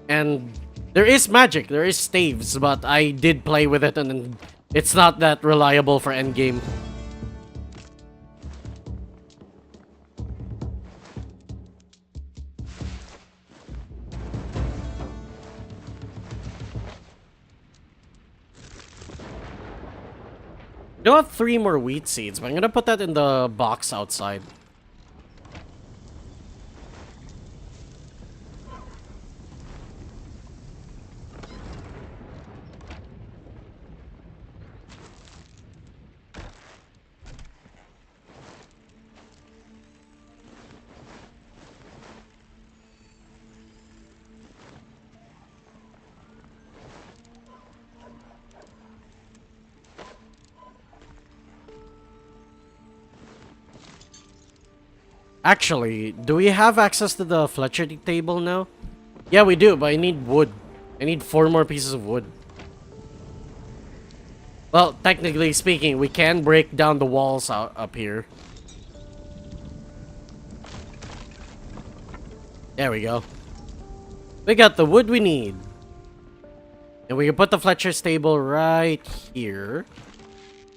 And there is magic, there is staves, but I did play with it and it's not that reliable for endgame. I do have 3 more wheat seeds, but I'm gonna put that in the box outside. Actually, do we have access to the Fletcher table now? Yeah, we do, but I need wood. I need 4 more pieces of wood. Well, technically speaking, we can break down the walls out up here. There we go. We got the wood we need. And we can put the Fletcher's table right here.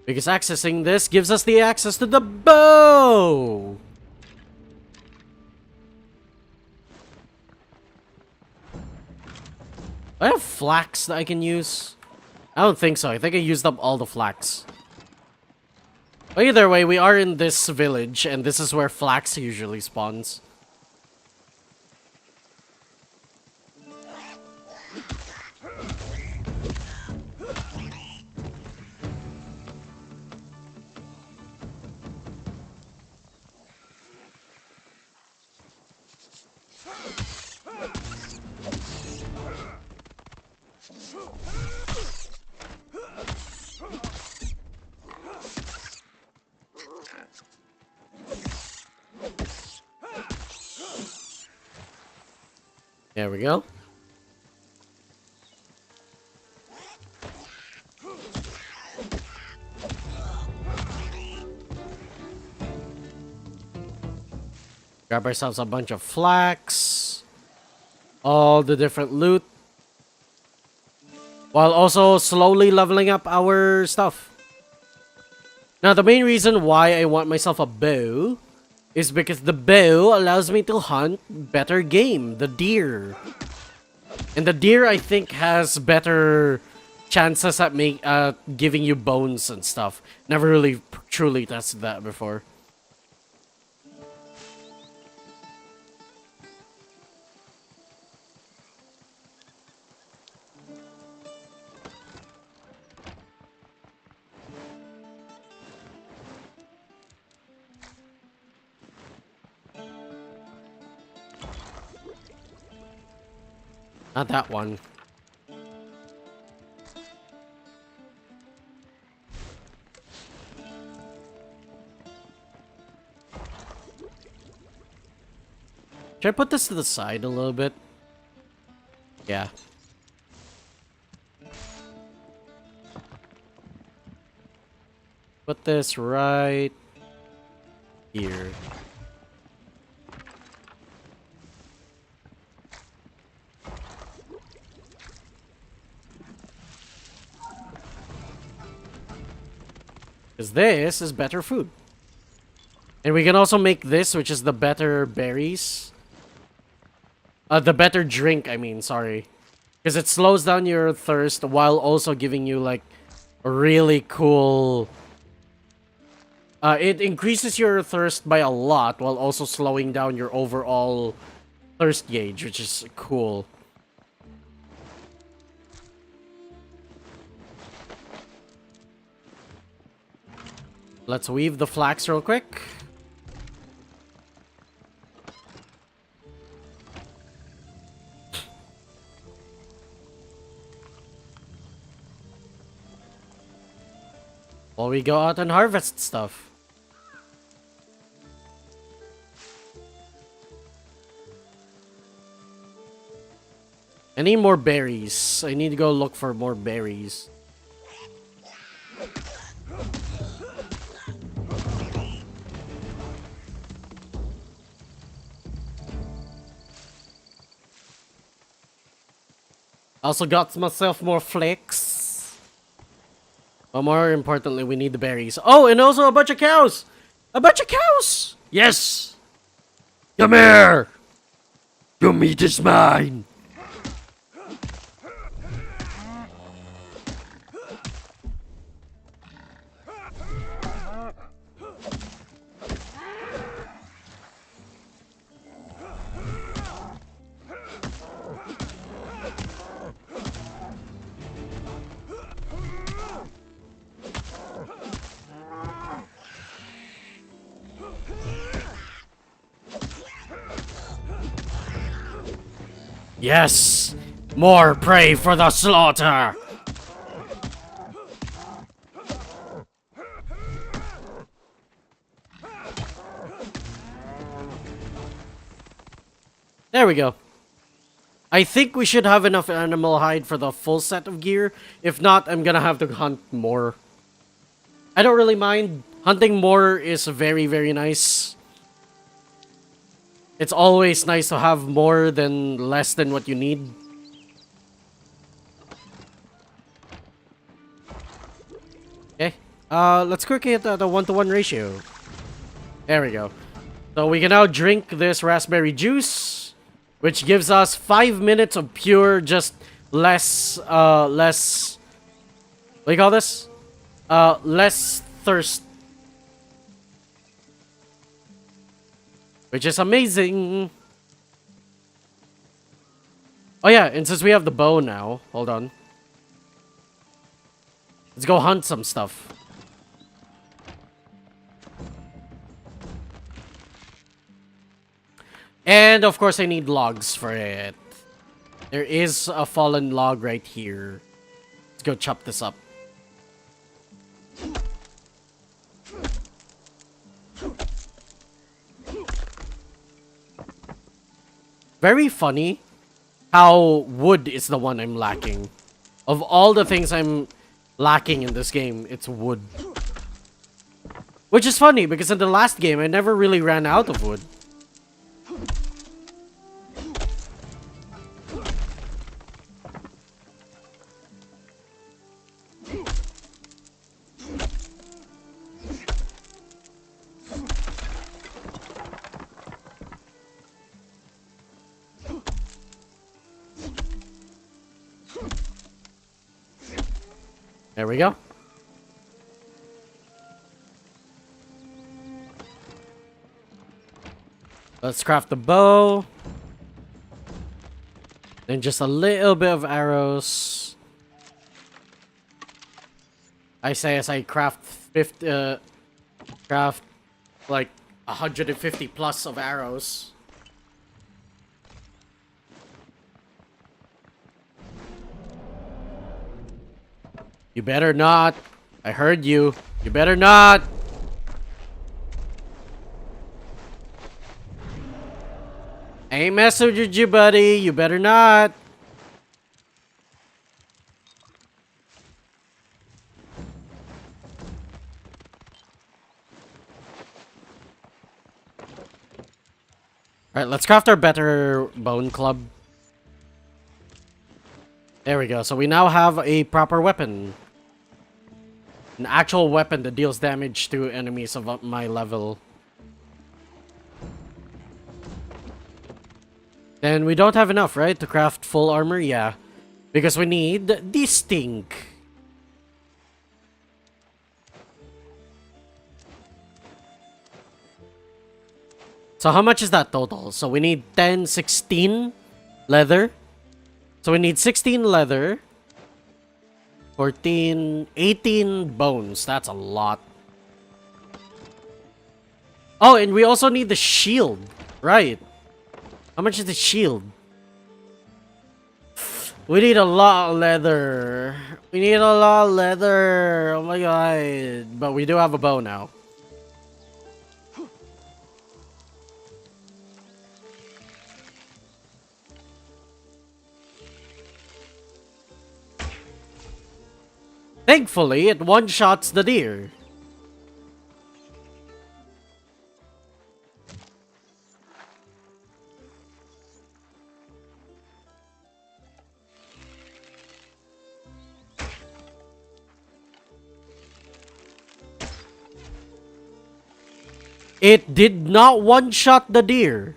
Because accessing this gives us the access to the bow! Do I have flax that I can use? I don't think so. I think I used up all the flax. But either way, we are in this village, and this is where flax usually spawns. There we go. Grab ourselves a bunch of flax. All the different loot. While also slowly leveling up our stuff. Now, the main reason why I want myself a bow is because the bow allows me to hunt better game, the deer. And the deer, I think, has better chances at giving you bones and stuff. Never really truly tested that before. Not that one. Should I put this to the side a little bit? Yeah. Put this right here. Because this is better food. And we can also make this, which is the better berries. The better drink, I mean, sorry. Because it slows down your thirst while also giving you, like, a really cool... it increases your thirst by a lot while also slowing down your overall thirst gauge, which is cool. Let's weave the flax real quick. While we go out and harvest stuff. I need more berries. I need to go look for more berries. Also got myself more flicks. But more importantly, we need the berries. Oh, and also a bunch of cows! A bunch of cows! Yes! Come here! Your meat is mine! Yes! More prey for the slaughter! There we go. I think we should have enough animal hide for the full set of gear. If not, I'm gonna have to hunt more. I don't really mind. Hunting more is very, very nice. It's always nice to have more than less than what you need. Okay. Let's quickly hit the 1-to-1 ratio. There we go. So we can now drink this raspberry juice, which gives us 5 minutes of pure, just less, what do you call this? Less thirst. Which is amazing. Oh yeah, and since we have the bow now, hold on. Let's go hunt some stuff. And of course I need logs for it. There is a fallen log right here. Let's go chop this up. Very funny how wood is the one I'm lacking. Of all the things I'm lacking in this game, it's wood. Which is funny because in the last game, I never really ran out of wood. There we go. Let's craft the bow. Then just a little bit of arrows. I say as I craft craft like 150 plus of arrows. You better not. I heard you. You better not. I ain't messing with you, buddy. You better not. Alright, let's craft our better bone club. There we go. So we now have a proper weapon. An actual weapon that deals damage to enemies of my level. And we don't have enough, right? To craft full armor? Yeah. Because we need this thing. So how much is that total? So we need 10, 16 leather. So we need 16 leather. 14, 18 bones. That's a lot. Oh, and we also need the shield. Right. How much is the shield? We need a lot of leather. We need a lot of leather. Oh my god. But we do have a bow now. Thankfully, it one-shots the deer. It did not one-shot the deer.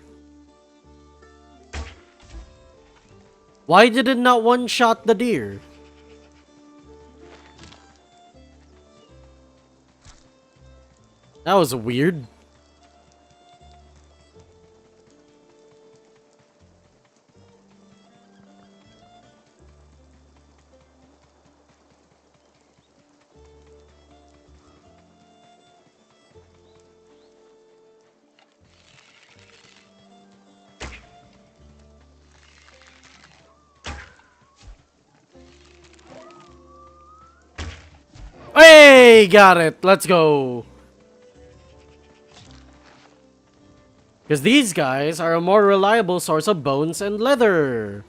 Why did it not one-shot the deer? That was weird. Hey, got it. Let's go. Because these guys are a more reliable source of bones and leather.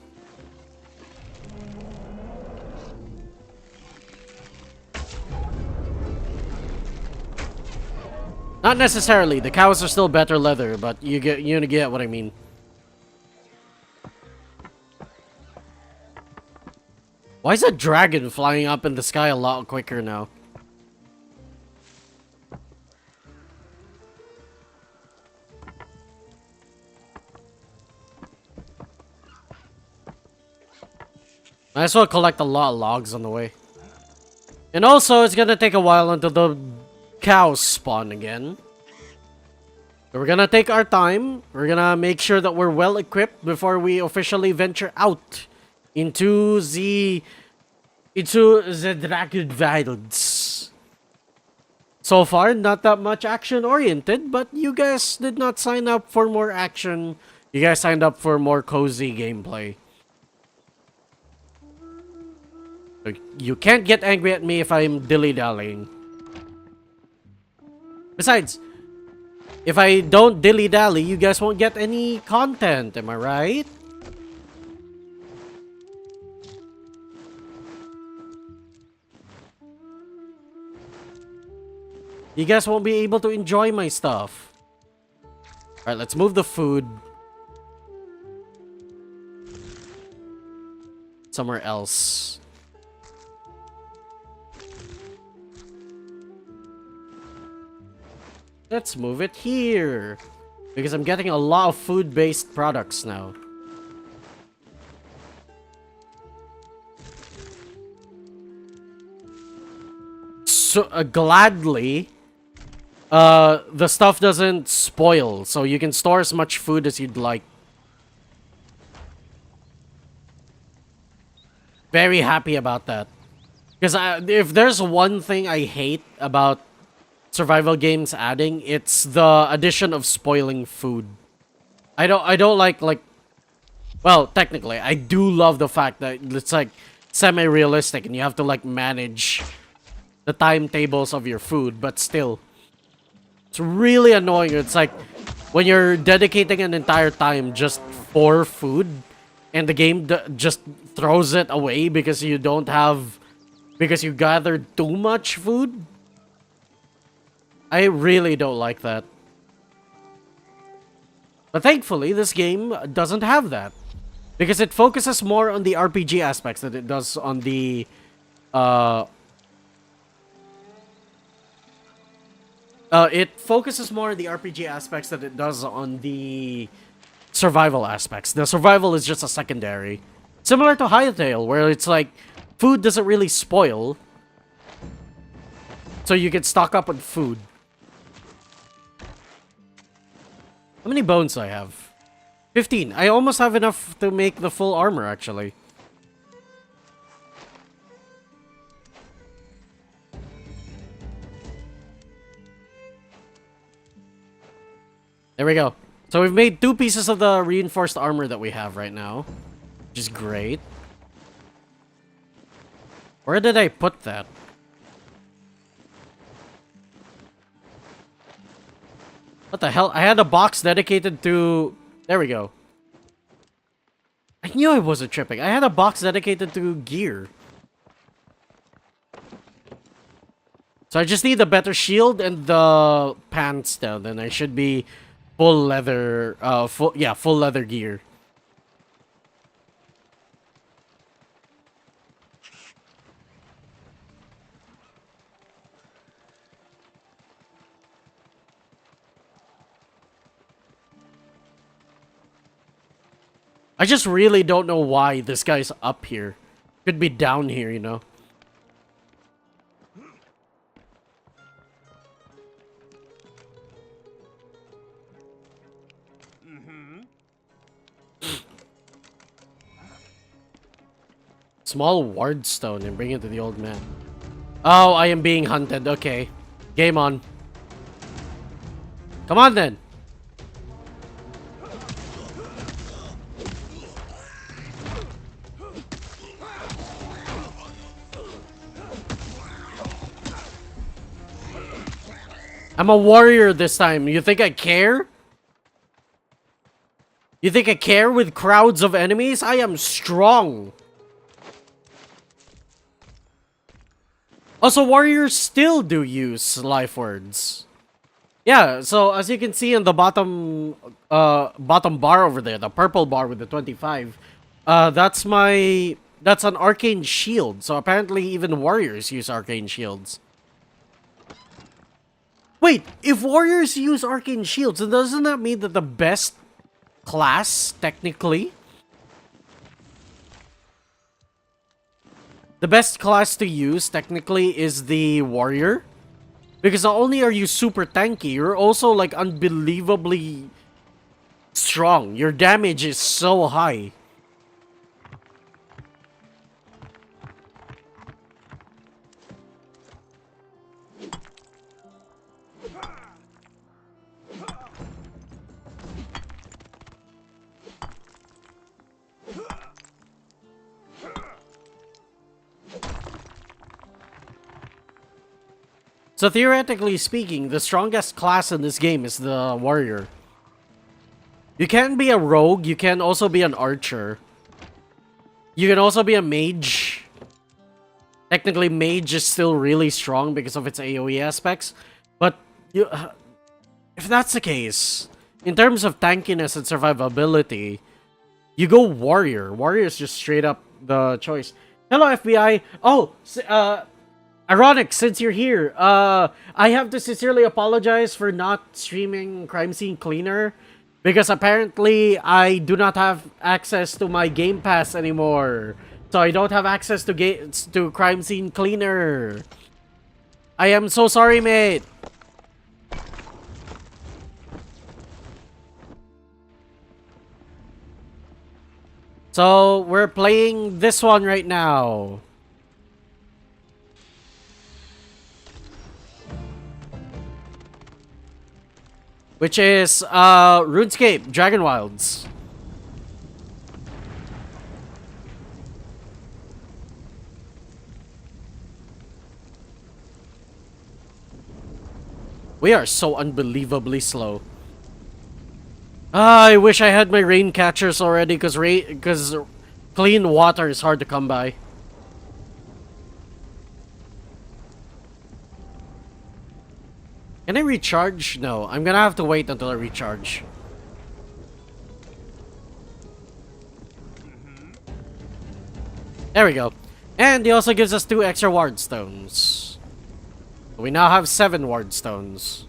Not necessarily. The cows are still better leather, but you get what I mean. Why is a dragon flying up in the sky a lot quicker now? Might as well collect a lot of logs on the way. And also, it's gonna take a while until the cows spawn again. So we're gonna take our time. We're gonna make sure that we're well equipped before we officially venture out into the Dragonwilds. So far, not that much action oriented, but you guys did not sign up for more action. You guys signed up for more cozy gameplay. You can't get angry at me if I'm dilly-dallying. Besides, if I don't dilly-dally, you guys won't get any content, am I right? You guys won't be able to enjoy my stuff. Alright, let's move the food somewhere else. Let's move it here. Because I'm getting a lot of food-based products now. So, gladly, the stuff doesn't spoil. So you can store as much food as you'd like. Very happy about that. Because if there's one thing I hate about survival games adding, it's the addition of spoiling food. I don't like well, technically I do love the fact that it's like semi-realistic and you have to like manage the timetables of your food, but still it's really annoying. It's like when you're dedicating an entire time just for food and the game just throws it away because you gathered too much food. I really don't like that. But thankfully, this game doesn't have that. Because it focuses more on the RPG aspects than it does on the... it focuses more on the RPG aspects than it does on the survival aspects. The survival is just a secondary. Similar to Hytale, where it's like, food doesn't really spoil. So you can stock up on food. How many bones do I have? 15. I almost have enough to make the full armor, actually. There we go. So we've made 2 pieces of the reinforced armor that we have right now. Which is great. Where did I put that? What the hell? I had a box dedicated to... There we go. I knew I wasn't tripping. I had a box dedicated to gear. So I just need a better shield and the pants down, then I should be full leather, full leather gear. I just really don't know why this guy's up here. Could be down here, you know? Small ward stone and bring it to the old man. Oh, I am being hunted. Okay. Game on. Come on then. I'm a warrior this time. You think I care? You think I care with crowds of enemies? I am strong. Also, warriors still do use life words. Yeah, so as you can see in the bottom bar over there, the purple bar with the 25, that's an arcane shield. So apparently even warriors use arcane shields. Wait, if warriors use arcane shields, then doesn't that mean that the best class, technically, the best class to use, technically, is the warrior? Because not only are you super tanky, you're also, like, unbelievably strong. Your damage is so high. So theoretically speaking, the strongest class in this game is the warrior. You can be a rogue, you can also be an archer. You can also be a mage. Technically, mage is still really strong because of its AoE aspects. But if that's the case, in terms of tankiness and survivability, you go warrior. Warrior is just straight up the choice. Hello, FBI. Oh, Ironic, since you're here, I have to sincerely apologize for not streaming Crime Scene Cleaner because apparently I do not have access to my Game Pass anymore. So I don't have access to Crime Scene Cleaner. I am so sorry, mate. So we're playing this one right now. Which is Runescape Dragonwilds. We are so unbelievably slow. I wish I had my rain catchers already, because clean water is hard to come by. Can I recharge? No, I'm gonna have to wait until I recharge. There we go. And he also gives us 2 extra ward stones. We now have 7 ward stones.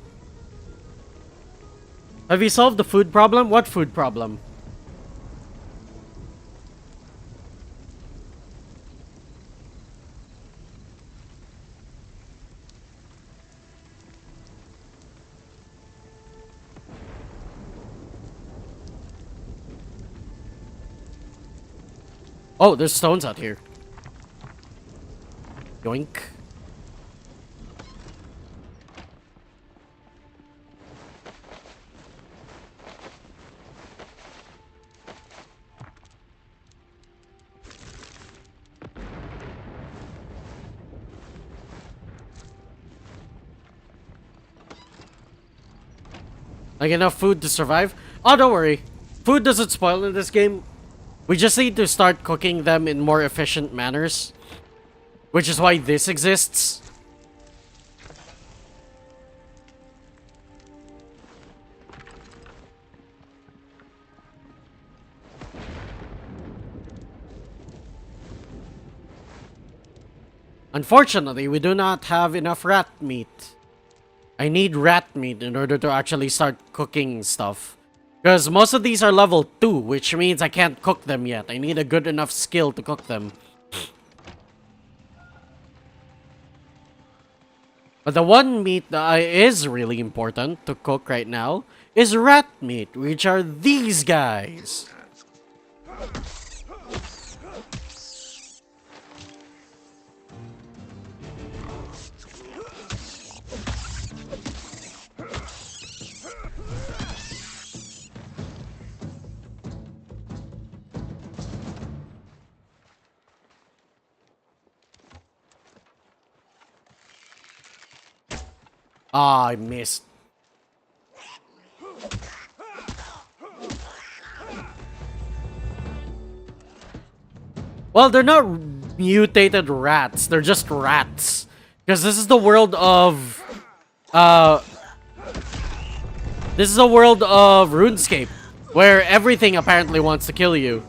Have you solved the food problem? What food problem? Oh, there's stones out here. Yoink. Like enough food to survive? Oh, don't worry. Food doesn't spoil in this game. We just need to start cooking them in more efficient manners. Which is why this exists. Unfortunately, we do not have enough rat meat. I need rat meat in order to actually start cooking stuff. Because most of these are level 2, which means I can't cook them yet. I need a good enough skill to cook them. But the one meat that is really important to cook right now is rat meat, which are these guys. Ah, I missed. Well, they're not mutated rats. They're just rats. Because this is the world of... This is a world of Runescape. Where everything apparently wants to kill you.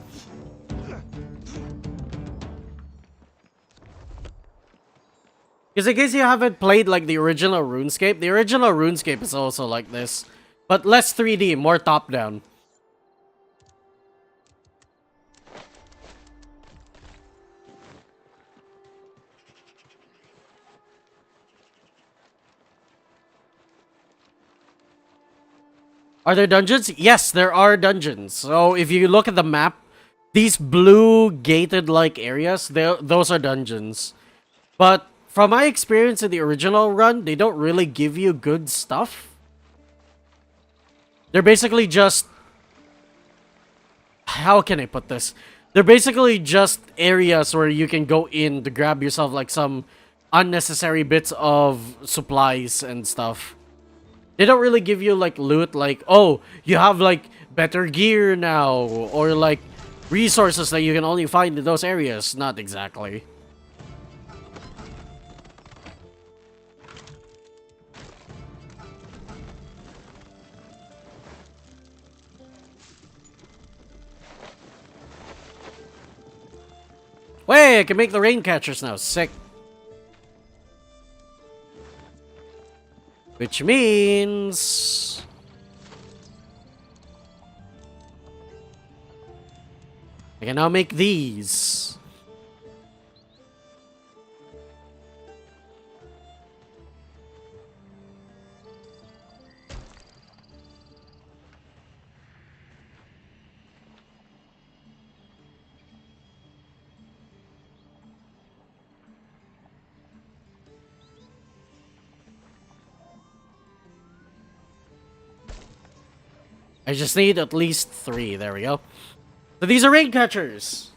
Because in case you haven't played like the original RuneScape is also like this. But less 3D, more top-down. Are there dungeons? Yes, there are dungeons. So if you look at the map, these blue gated-like areas, those are dungeons. But from my experience in the original run, they don't really give you good stuff. They're basically just... How can I put this? They're basically just areas where you can go in to grab yourself like some unnecessary bits of supplies and stuff. They don't really give you like loot like, oh, you have like better gear now, or like resources that you can only find in those areas. Not exactly. Wait, I can make the rain catchers now. Sick. Which means... I can now make these. I just need at least 3. There we go. So these are rain catchers.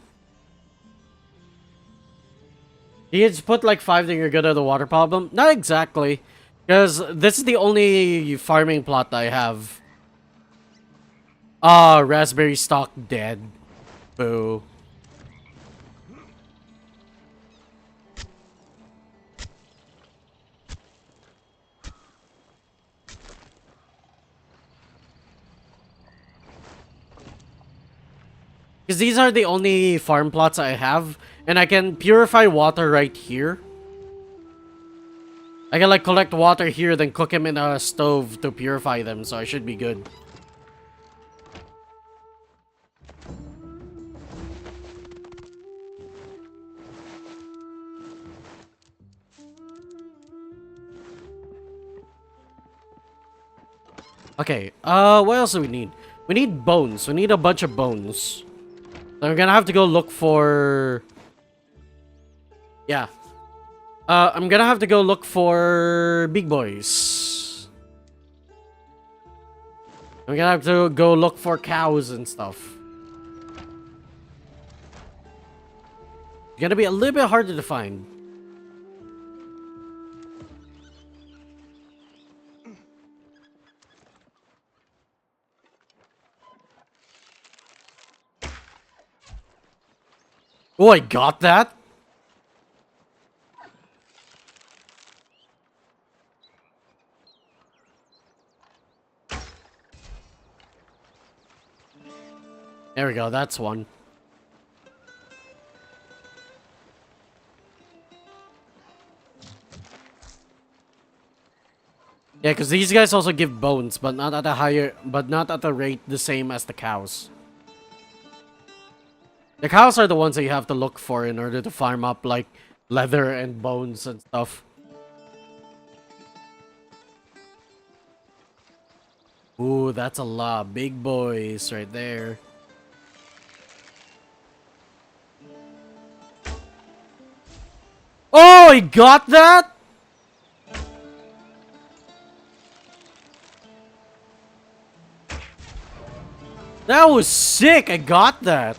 You just put like 5 that you're good at the water problem? Not exactly. Because this is the only farming plot that I have. Ah, raspberry stock dead. Boo. Because these are the only farm plots I have. And I can purify water right here. I can like collect water here, then cook them in a stove to purify them. So I should be good. Okay, what else do we need? We need bones. We need a bunch of bones. So I'm gonna have to go look for... Yeah. I'm gonna have to go look for big boys. I'm gonna have to go look for cows and stuff. It's gonna be a little bit harder to find. Oh, I got that? There we go, that's one. Yeah, because these guys also give bones, but not at a rate the same as the cows. The cows are the ones that you have to look for in order to farm up like leather and bones and stuff. Ooh, that's a lot. Big boys right there. Oh, he got that? That was sick. I got that.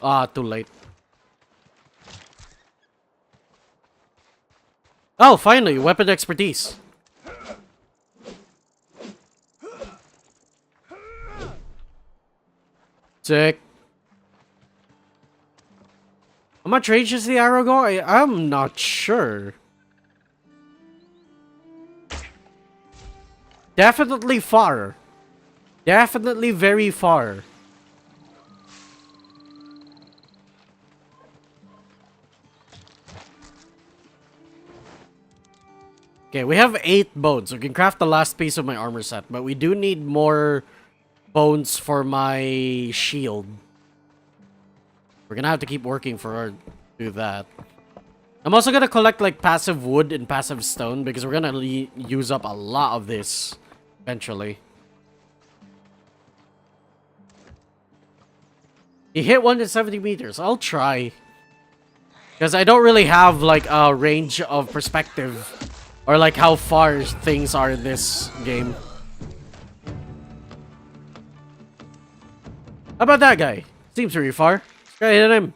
Ah, too late. Oh, finally, weapon expertise. Sick. How much range does the arrow go? I'm not sure. Definitely far. Definitely very far. Okay, we have 8 bones. We can craft the last piece of my armor set, but we do need more bones for my shield. We're gonna have to keep working for our do that. I'm also gonna collect like passive wood and passive stone because we're gonna use up a lot of this eventually. You hit 170 meters. I'll try. Because I don't really have like a range of perspective or like how far things are in this game. How about that guy? Seems pretty far. Let's try hitting him.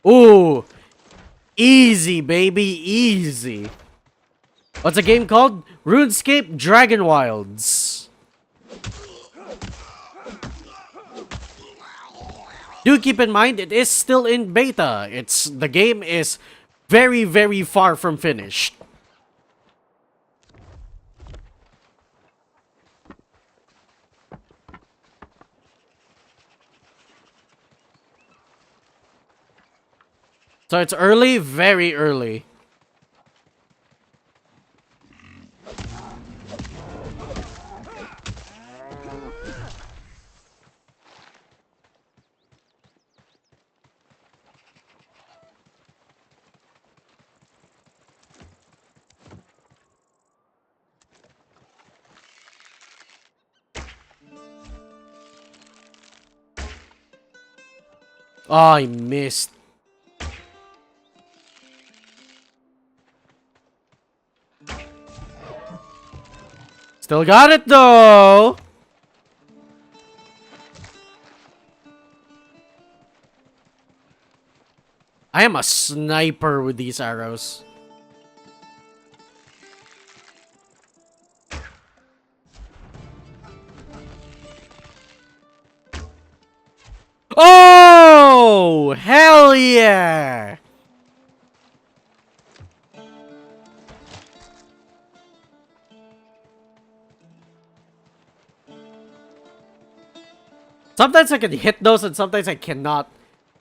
Ooh. Easy, baby. Easy. What's the game called? Runescape Dragonwilds. Do keep in mind, it is still in beta. The game is very, very far from finished. So it's early, very early. Oh, I missed. Still got it though. I am a sniper with these arrows. Oh, hell yeah. Sometimes I can hit those and sometimes I cannot.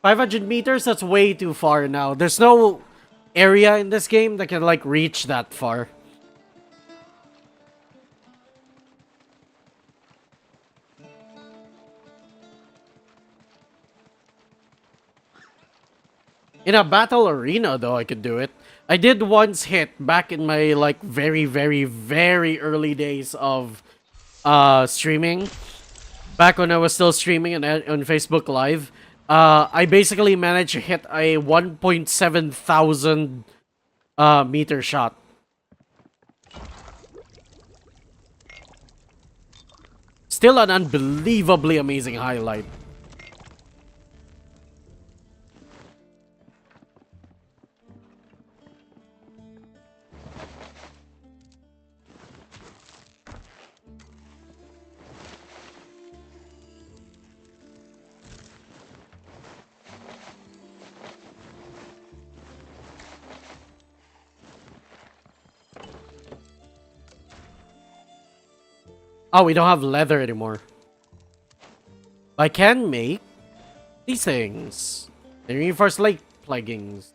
500 meters, that's way too far now. There's no area in this game that can like reach that far. In a battle arena though, I could do it. I did once hit back in my like very, very, very early days of streaming. Back when I was still streaming on Facebook Live, I basically managed to hit a 1.7 thousand meter shot. Still an unbelievably amazing highlight. Oh, we don't have leather anymore. I can make these things. The reinforced late plaguings.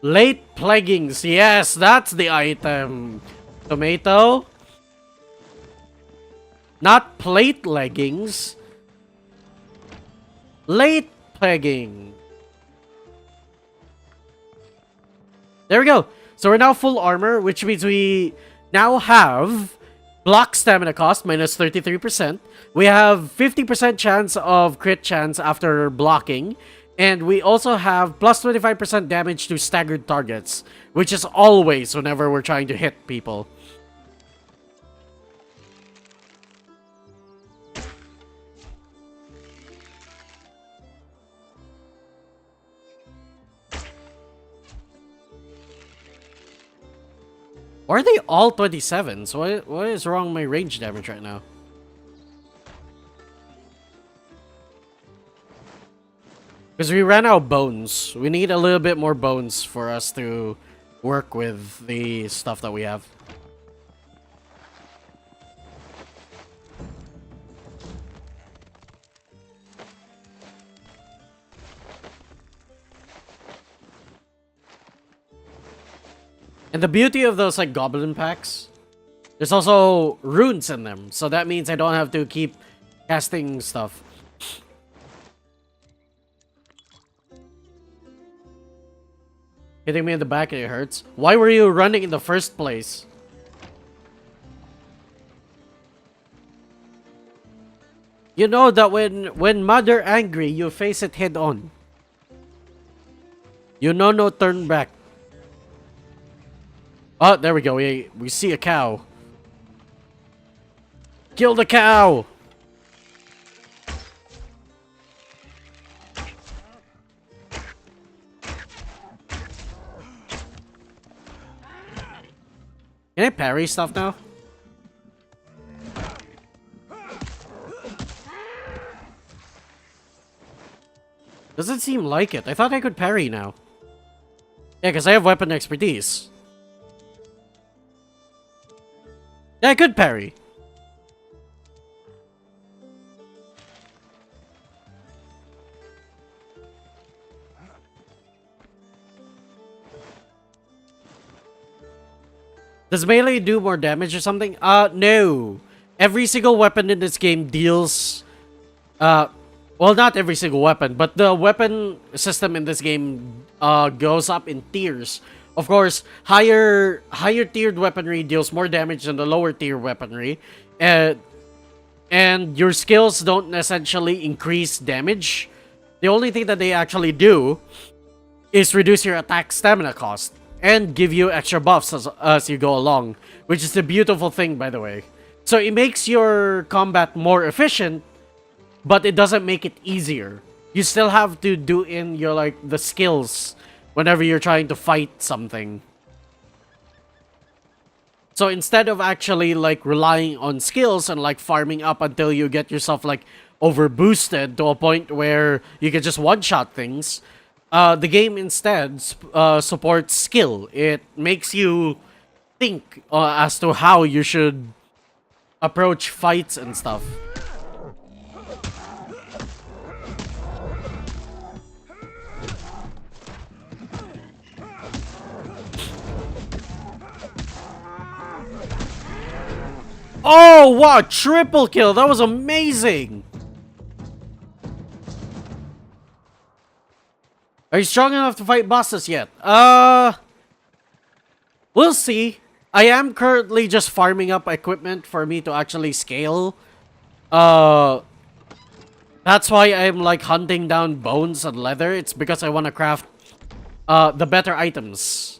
Late plaguings, yes, that's the item. Tomato. Not plate leggings. Late plaguing. There we go. So we're now full armor, which means we now have block stamina cost minus 33%. We have 50% chance of crit chance after blocking. And we also have plus 25% damage to staggered targets, which is always whenever we're trying to hit people. Why are they all 27s? What is wrong with my range damage right now? Because we ran out of bones. We need a little bit more bones for us to work with the stuff that we have. And the beauty of those like goblin packs, there's also runes in them. So that means I don't have to keep casting stuff. Hitting me in the back, it hurts. Why were you running in the first place? You know that when mother angry, you face it head on. You know no turn back. Oh, there we go. We see a cow. Kill the cow! Can I parry stuff now? Doesn't seem like it. I thought I could parry now. Yeah, because I have weapon expertise. Yeah, I could parry. Does melee do more damage or something? No. Every single weapon in this game deals... well, not every single weapon, but the weapon system in this game goes up in tiers. Of course, higher tiered weaponry deals more damage than the lower tier weaponry. And your skills don't essentially increase damage. The only thing that they actually do is reduce your attack stamina cost and give you extra buffs as you go along, which is the beautiful thing, by the way. So it makes your combat more efficient, but it doesn't make it easier. You still have to do in your the skills whenever you're trying to fight something. So instead of actually relying on skills and farming up until you get yourself over boosted to a point where you can just one-shot things, the game instead supports skill. It makes you think as to how you should approach fights and stuff. Oh, wow, triple kill. That was amazing. Are you strong enough to fight bosses yet? We'll see. I am currently just farming up equipment for me to actually scale. That's why I'm hunting down bones and leather. It's because I want to craft the better items.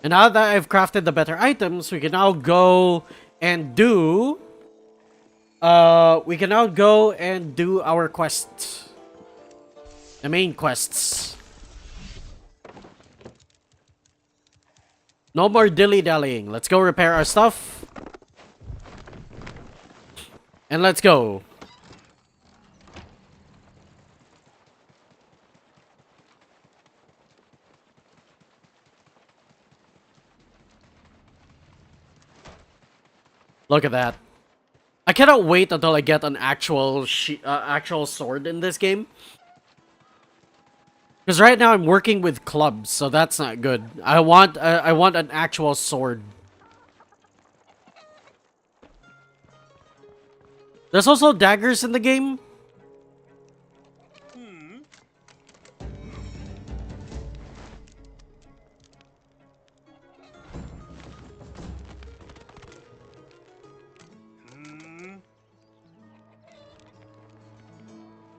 And now that I've crafted the better items, we can now go and do... our quests. The main quests. No more dilly-dallying. Let's go repair our stuff. And let's go. Look at that. I cannot wait until I get an actual actual sword in this game. Because right now I'm working with clubs, so that's not good. I want an actual sword. There's also daggers in the game.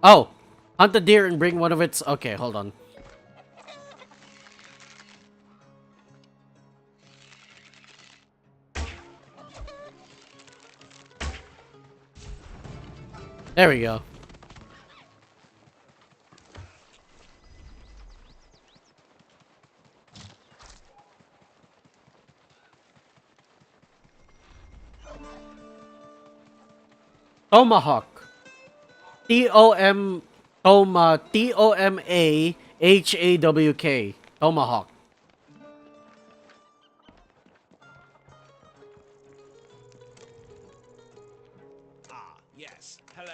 Oh, hunt the deer and bring one of its... Okay, hold on. There we go. Tomahawk. T-O-M... T-O-M-A-H-A-W-K. Tomahawk. Ah, yes. Hello.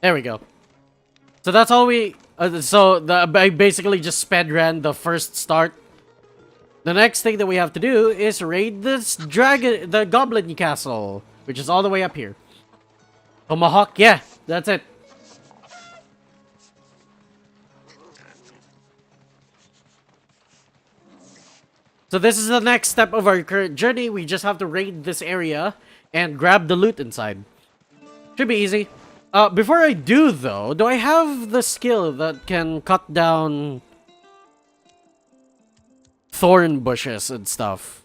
There we go. So that's all we... I basically just sped ran the first start. The next thing that we have to do is raid this the Goblin Castle, which is all the way up here. Tomahawk, yeah, that's it. So this is the next step of our current journey. We just have to raid this area and grab the loot inside. Should be easy. Before I do though, do I have the skill that can cut down thorn bushes and stuff?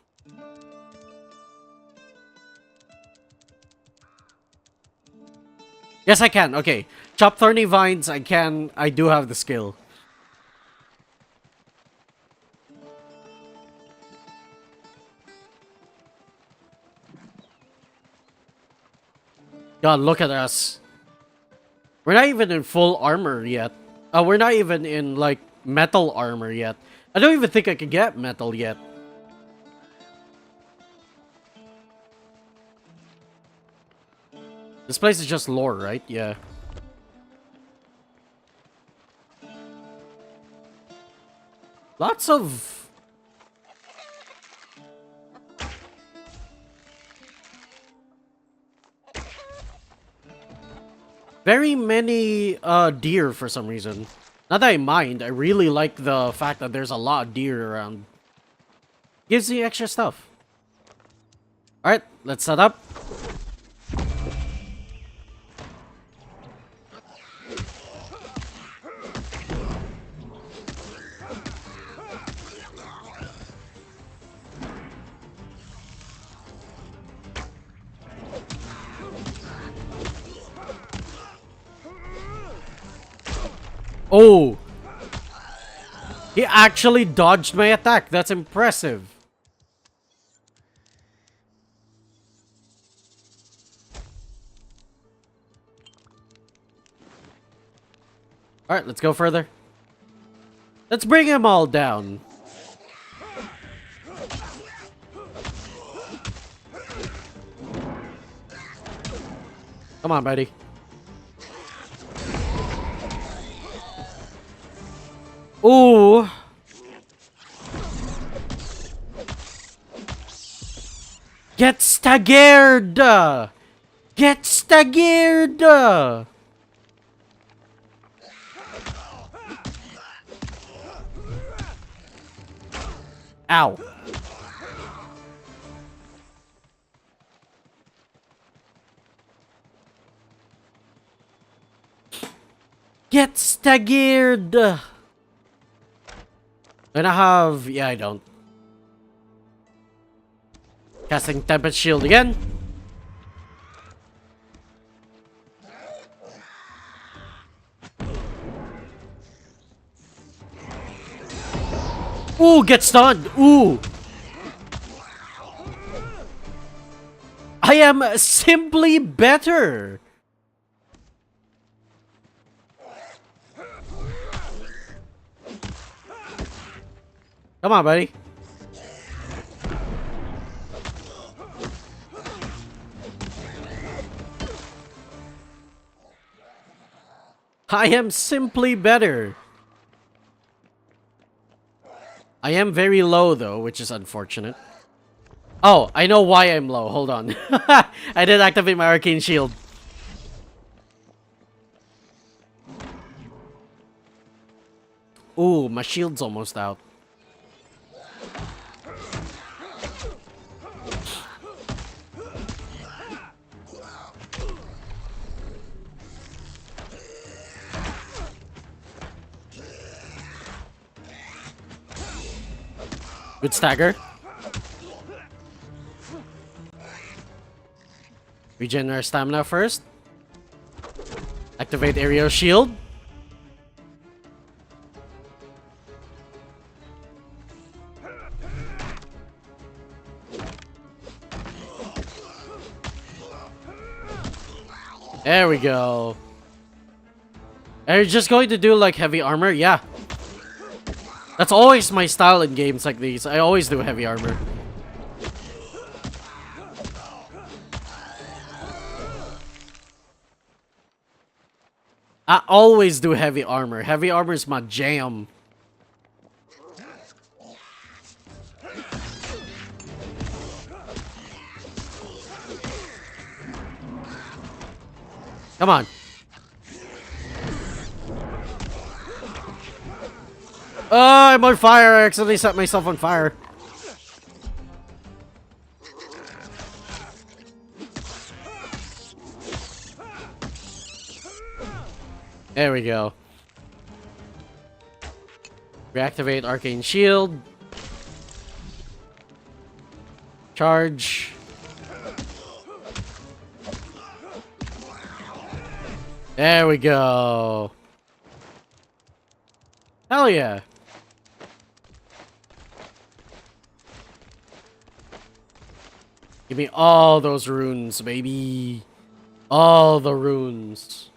Yes, I can. Okay. Chop thorny vines, I can. I do have the skill. God, look at us. We're not even in full armor yet. We're not even in, like, metal armor yet. I don't even think I can get metal yet. This place is just lore, right? Yeah. Lots of... very many deer for some reason. Not that I mind, I really like the fact that there's a lot of deer around. Gives me extra stuff. Alright, let's set up. Oh! He actually dodged my attack. That's impressive. Alright, let's go further. Let's bring them all down. Come on, buddy. Ooh. Get staggered! Get staggered! Ow. Get staggered! And I have... yeah, I don't. Casting Tempest Shield again. Ooh, get stunned! Ooh! I am simply better. Come on, buddy. I am simply better. I am very low though, which is unfortunate. Oh, I know why I'm low. Hold on. I did activate my arcane shield. Ooh, my shield's almost out. Good stagger. Regen our stamina first. Activate aerial shield. There we go. Are you just going to do like heavy armor? Yeah. That's always my style in games like these. I always do heavy armor. I always do heavy armor. Heavy armor is my jam. Come on. Oh, I'm on fire. I accidentally set myself on fire. There we go. Reactivate arcane shield. Charge. There we go. Hell yeah. Give me all those runes, baby. All the runes.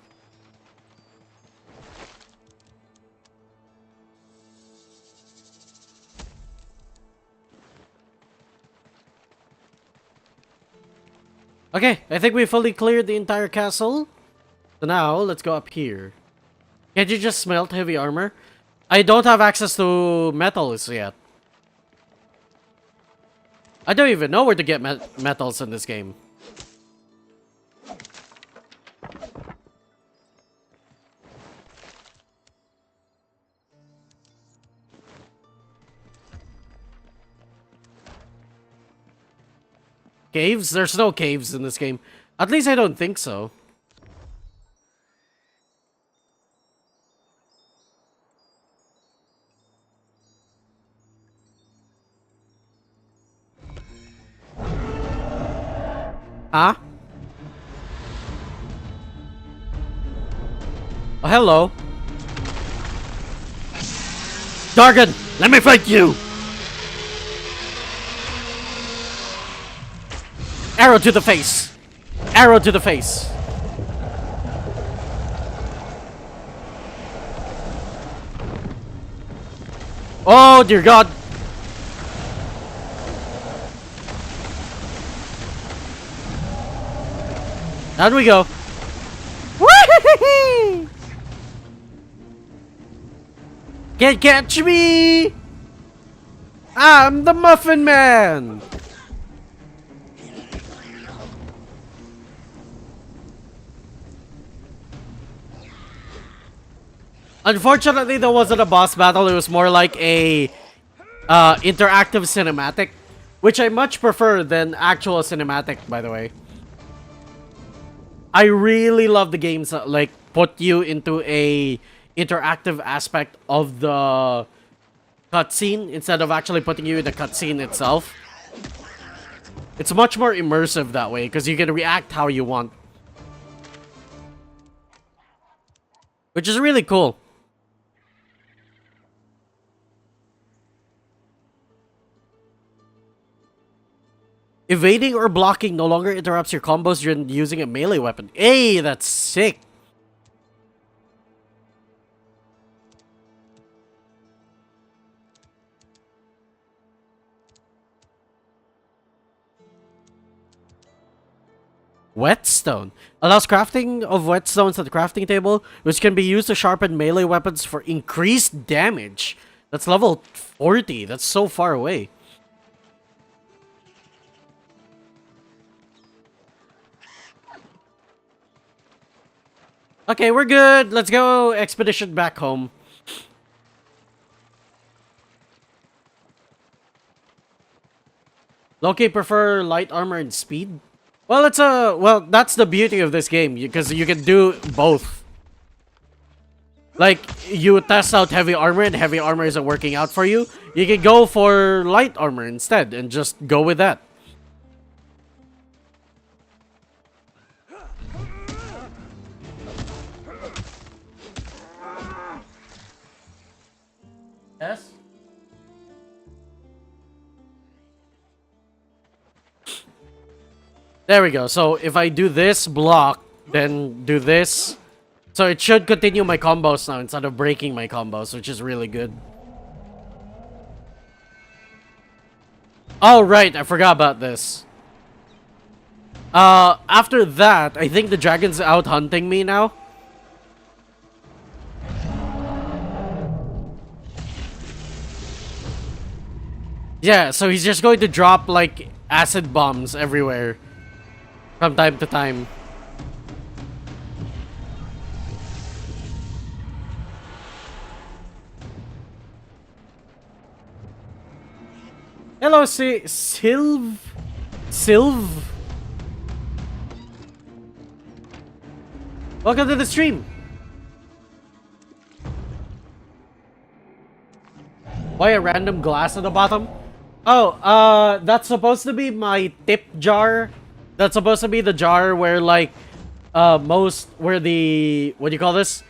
Okay, I think we fully cleared the entire castle. So now, let's go up here. Can't you just smelt heavy armor? I don't have access to metals yet. I don't even know where to get metals in this game. Caves? There's no caves in this game. At least I don't think so. Huh? Oh, hello. Dargon, let me fight you! Arrow to the face! Arrow to the face! Oh, dear God! Down we go. Whee! Can't catch me! I'm the Muffin Man! Unfortunately, there wasn't a boss battle. It was more like a interactive cinematic, which I much prefer than actual cinematic, by the way. I really love the games that like put you into a interactive aspect of the cutscene instead of actually putting you in the cutscene itself. It's much more immersive that way because you can react how you want, which is really cool. Evading or blocking no longer interrupts your combos during using a melee weapon. Hey, that's sick. Whetstone allows crafting of whetstones at the crafting table, which can be used to sharpen melee weapons for increased damage. That's level 40. That's so far away. Okay, we're good. Let's go expedition back home. Loki prefer light armor and speed? Well, that's the beauty of this game, because you can do both. Like, you test out heavy armor and heavy armor isn't working out for you. You can go for light armor instead and just go with that. Yes? There we go. So if I do this block, then do this. So it should continue my combos now instead of breaking my combos, which is really good. Oh, right. I forgot about this. After that, I think the dragon's out hunting me now. Yeah, so he's just going to drop, like, acid bombs everywhere. From time to time. Hello, Sylv? Welcome to the stream. Why a random glass at the bottom? Oh, that's supposed to be my tip jar. That's supposed to be the jar where, like, where the, what do you call this?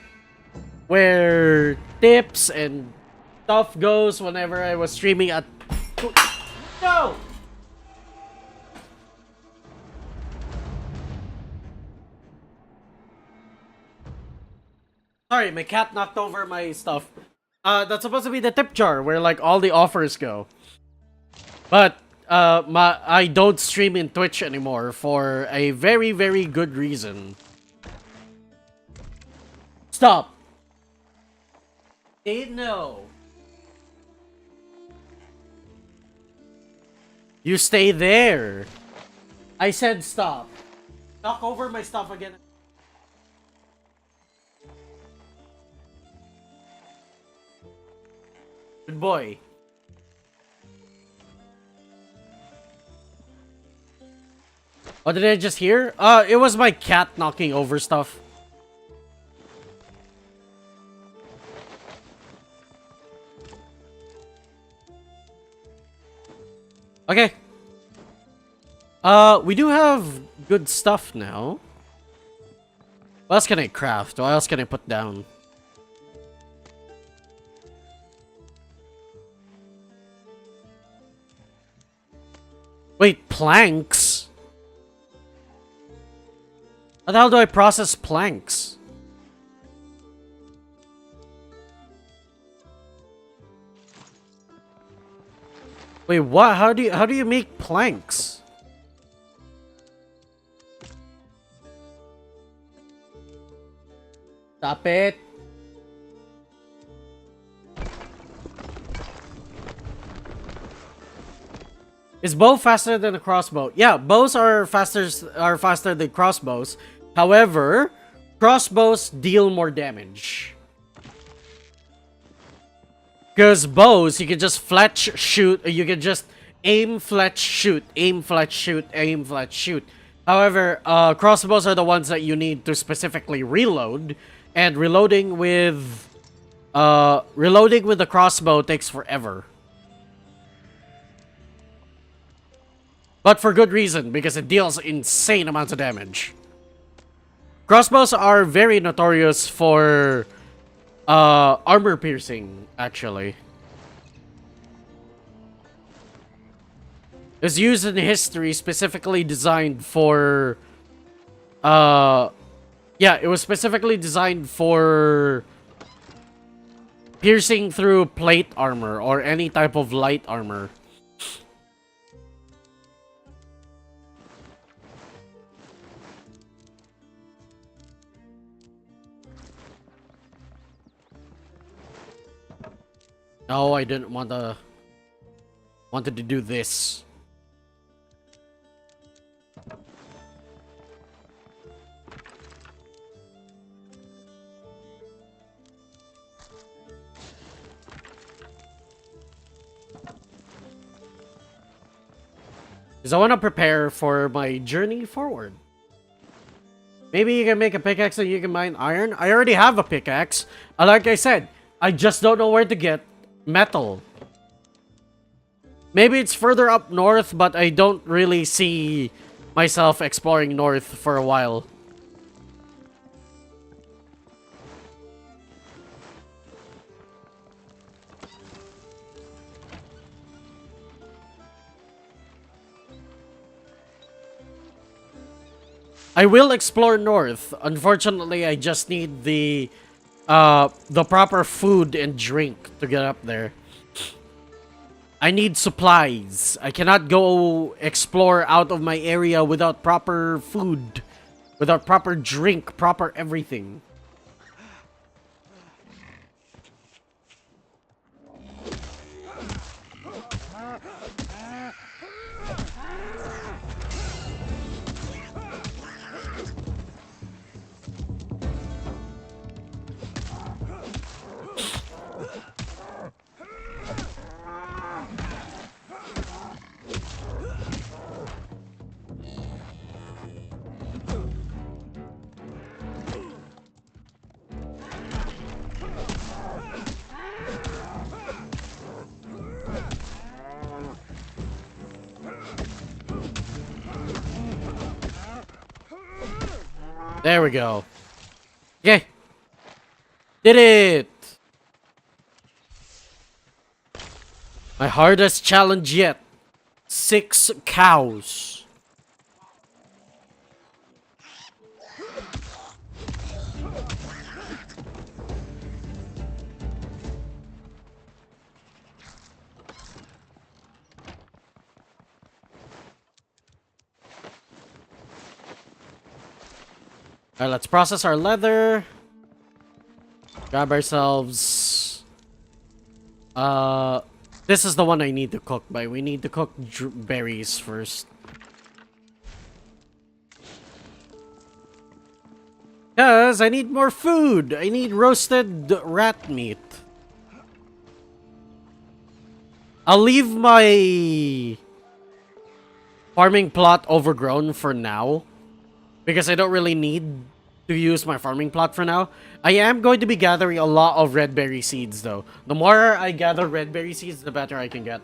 Where tips and stuff goes whenever I was streaming at... No! Sorry, my cat knocked over my stuff. That's supposed to be the tip jar where, like, all the offers go. But I don't stream in Twitch anymore for a very, very good reason. Stop. No. You stay there. I said stop. Knock over my stuff again. Good boy. Oh, did I just hear? It was my cat knocking over stuff. Okay. We do have good stuff now. What else can I craft? What else can I put down? Wait, planks? How the hell do I process planks? Wait, what? How do you make planks? Stop it. Is bow faster than a crossbow? Yeah, bows are faster than crossbows. However, crossbows deal more damage. Because bows, you can just fletch shoot, you can just aim, fletch, shoot, aim, fletch, shoot, aim, fletch, shoot. However, crossbows are the ones that you need to specifically reload, and reloading with the crossbow takes forever. But for good reason, because it deals insane amounts of damage. Crossbows are very notorious for armor piercing, actually. was used in history, specifically designed for yeah, it was specifically designed for piercing through plate armor or any type of light armor. Oh, I didn't wanted to do this. Because I want to prepare for my journey forward. Maybe you can make a pickaxe and you can mine iron. I already have a pickaxe. Like I said, I just don't know where to get metal. Maybe it's further up north, but I don't really see myself exploring north for a while. I will explore north. Unfortunately, I just need the proper food and drink to get up there. I need supplies. I cannot go explore out of my area without proper food, without proper drink, proper everything. There we go. Okay. Did it! My hardest challenge yet. 6 cows. Alright, let's process our leather. Grab ourselves... This is the one I need to cook by. We need to cook berries first. Because I need more food. I need roasted rat meat. I'll leave my farming plot overgrown for now, because I don't really need to use my farming plot for now. I am going to be gathering a lot of red berry seeds though. The more I gather red berry seeds, the better I can get.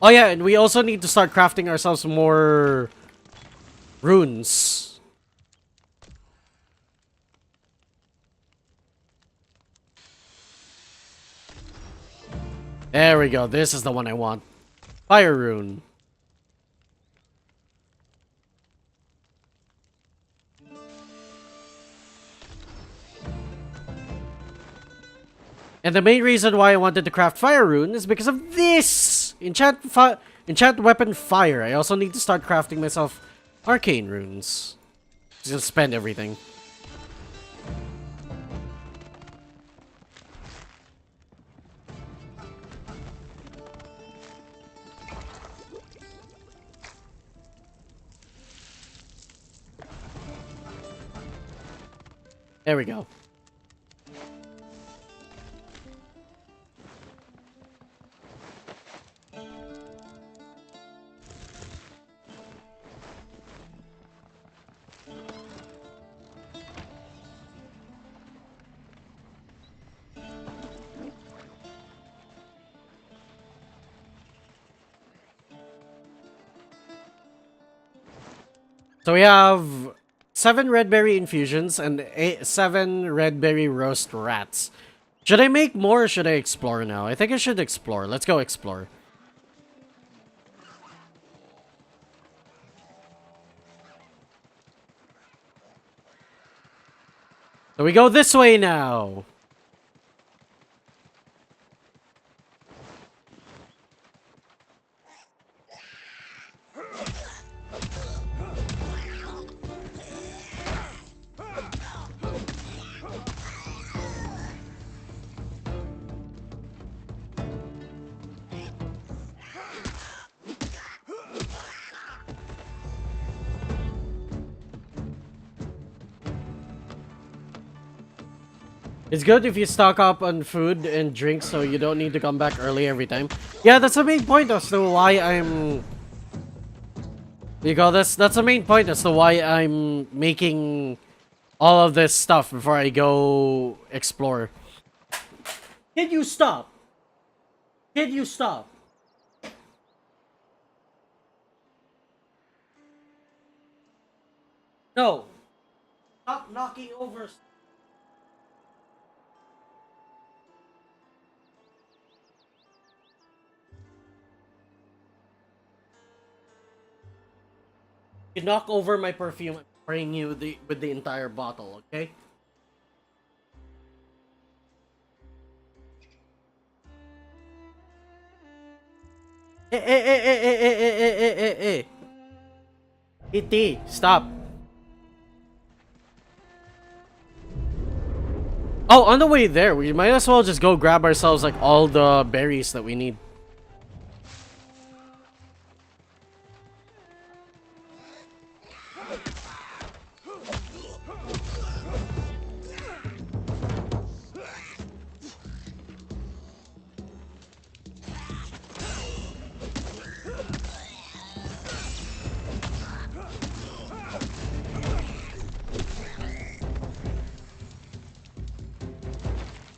Oh yeah, and we also need to start crafting ourselves more runes. There we go. This is the one I want. Fire rune. And the main reason why I wanted to craft fire rune is because of this! Enchant weapon fire. I also need to start crafting myself arcane runes. Just gonna spend everything. There we go. So we have 7 red berry infusions and 7 red berry roast rats. Should I make more or should I explore now? I think I should explore. Let's go explore. So we go this way now. It's good if you stock up on food and drinks so you don't need to come back early every time. Yeah, that's the main point as to why I'm... You call this? That's the main point as to why I'm making all of this stuff before I go explore. Can you stop? Can you stop? No. Stop knocking over. You knock over my perfume, I'm spraying you with the entire bottle, okay? E.T., stop. Oh, on the way there, we might as well just go grab ourselves like all the berries that we need.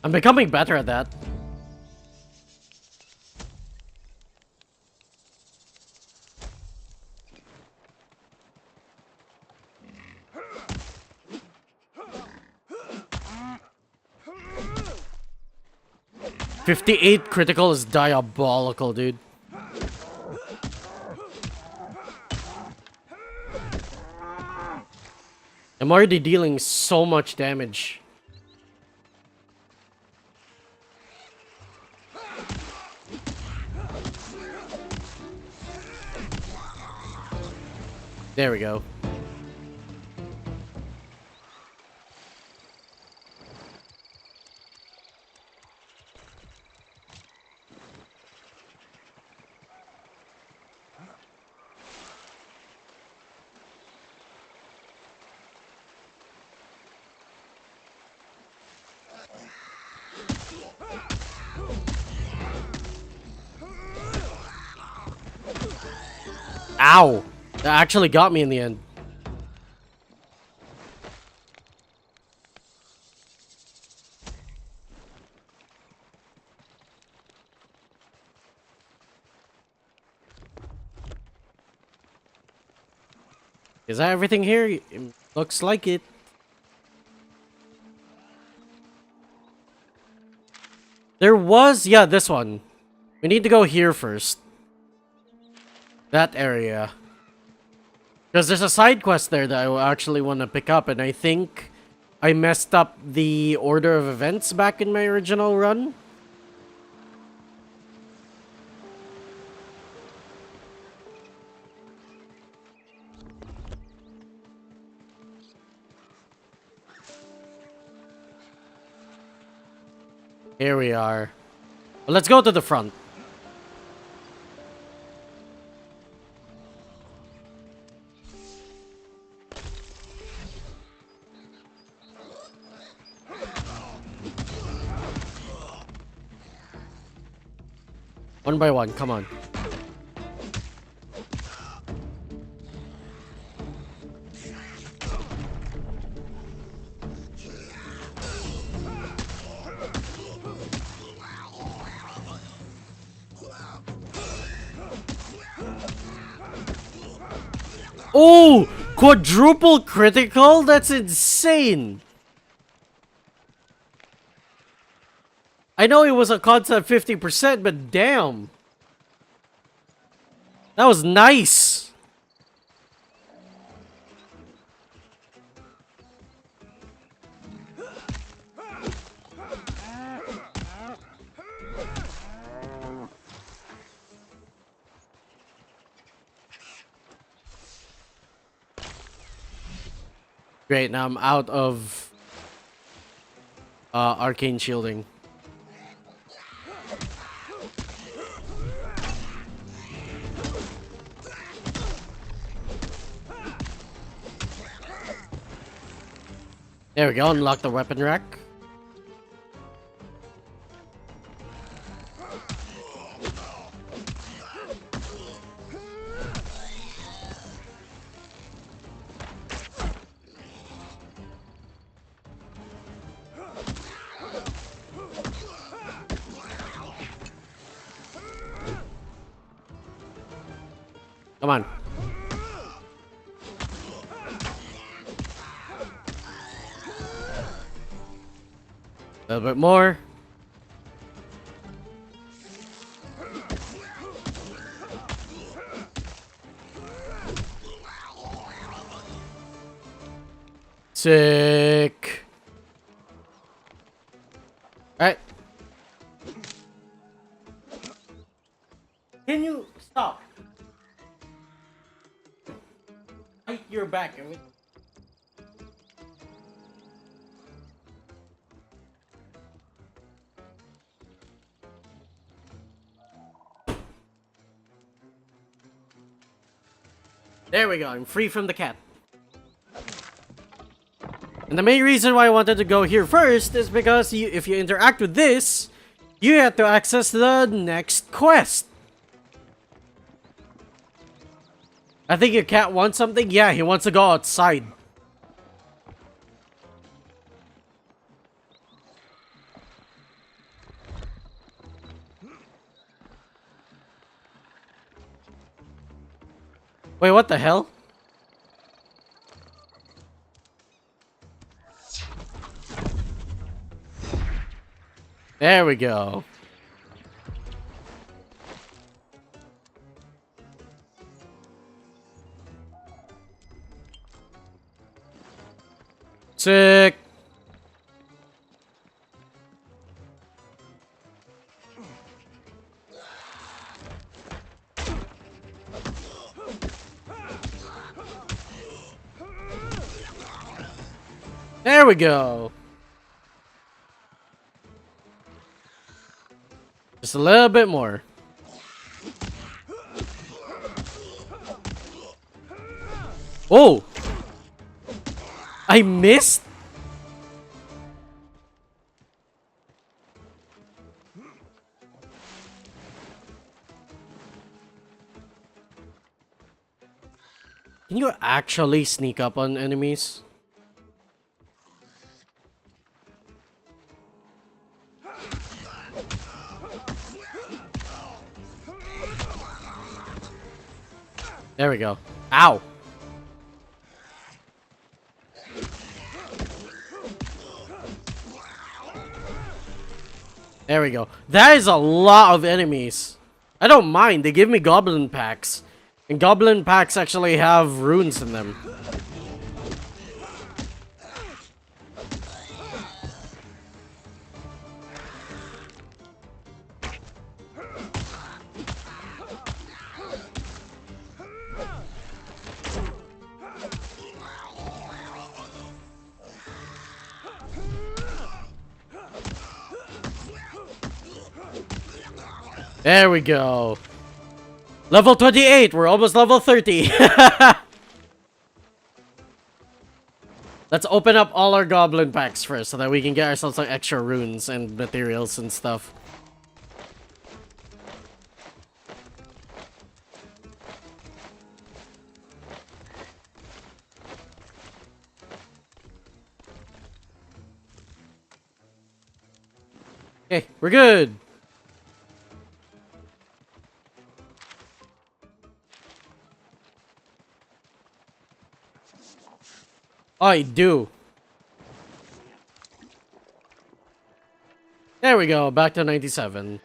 I'm becoming better at that. $58 critical is diabolical, dude. I'm already dealing so much damage. There we go. Ow! That actually got me in the end. Is that everything here? It looks like it. There was... Yeah, this one. We need to go here first. That area. Because there's a side quest there that I actually want to pick up, and I think I messed up the order of events back in my original run. Here we are. Well, let's go to the front. One by one, come on. Oh! Quadruple critical? That's insane. I know it was a concept 50%, but damn. That was nice. Great, now I'm out of arcane shielding. There we go, unlock the weapon rack. Come on. A little bit more. Sick. Alright. Can you stop? Bite your back. There we go. I'm free from the cat. And the main reason why I wanted to go here first is because if you interact with this, you have to access the next quest. I think your cat wants something. Yeah, he wants to go outside. Wait, what the hell? There we go. Sick. There we go. Just a little bit more. Oh! I missed? Can you actually sneak up on enemies? There we go. Ow! There we go. That is a lot of enemies. I don't mind. They give me goblin packs. And goblin packs actually have runes in them. There we go. Level 28. We're almost level 30. Let's open up all our goblin packs first so that we can get ourselves some extra runes and materials and stuff. Okay, we're good. I do. There we go, back to 97.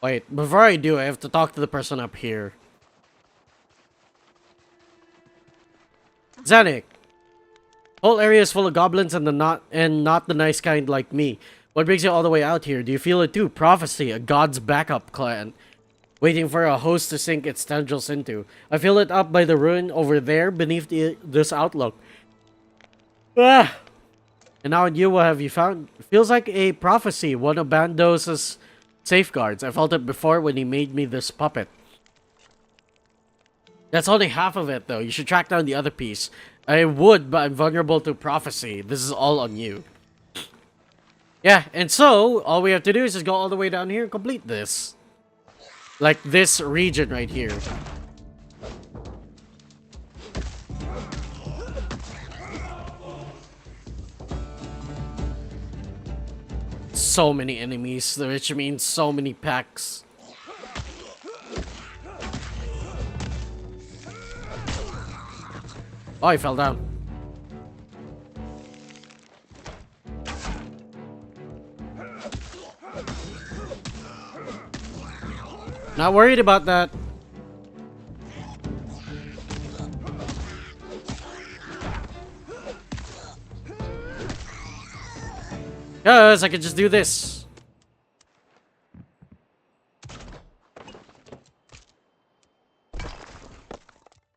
Wait, before I do, I have to talk to the person up here. Zanik! Whole area is full of goblins and not the nice kind like me. What brings you all the way out here? Do you feel it too? Prophecy, a god's backup clan. Waiting for a host to sink its tendrils into. I feel it up by the ruin over there beneath this outlook. Ah! And now you, what have you found? Feels like a prophecy, one of Bandos's safeguards. I felt it before when he made me this puppet. That's only half of it though. You should track down the other piece. I would, but I'm vulnerable to prophecy. This is all on you. Yeah, and so, all we have to do is just go all the way down here and complete this. Like this region right here. So many enemies, which means so many packs. Oh, I fell down. Not worried about that. Yes, I could just do this.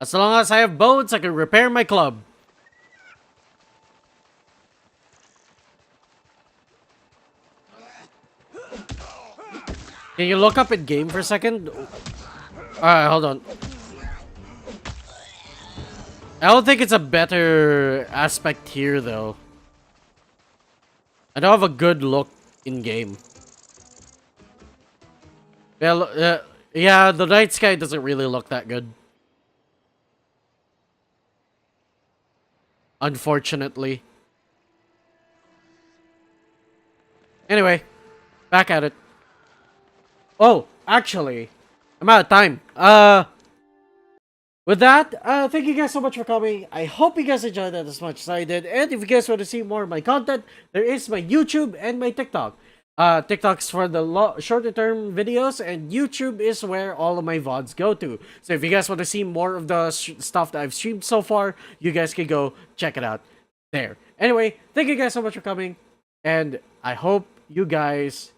As long as I have bones, I can repair my club. Can you look up in game for a second? Alright, hold on. I don't think it's a better aspect here, though. I don't have a good look in game. Well, yeah, the night sky doesn't really look that good. Unfortunately. Anyway, back at it. Oh, actually, I'm out of time. With that, thank you guys so much for coming. I hope you guys enjoyed that as much as I did. And if you guys want to see more of my content, there is my YouTube and my TikTok. TikTok's for the shorter term videos, and YouTube is where all of my VODs go to. So if you guys want to see more of the stuff that I've streamed so far, you guys can go check it out there. Anyway, thank you guys so much for coming, and I hope you guys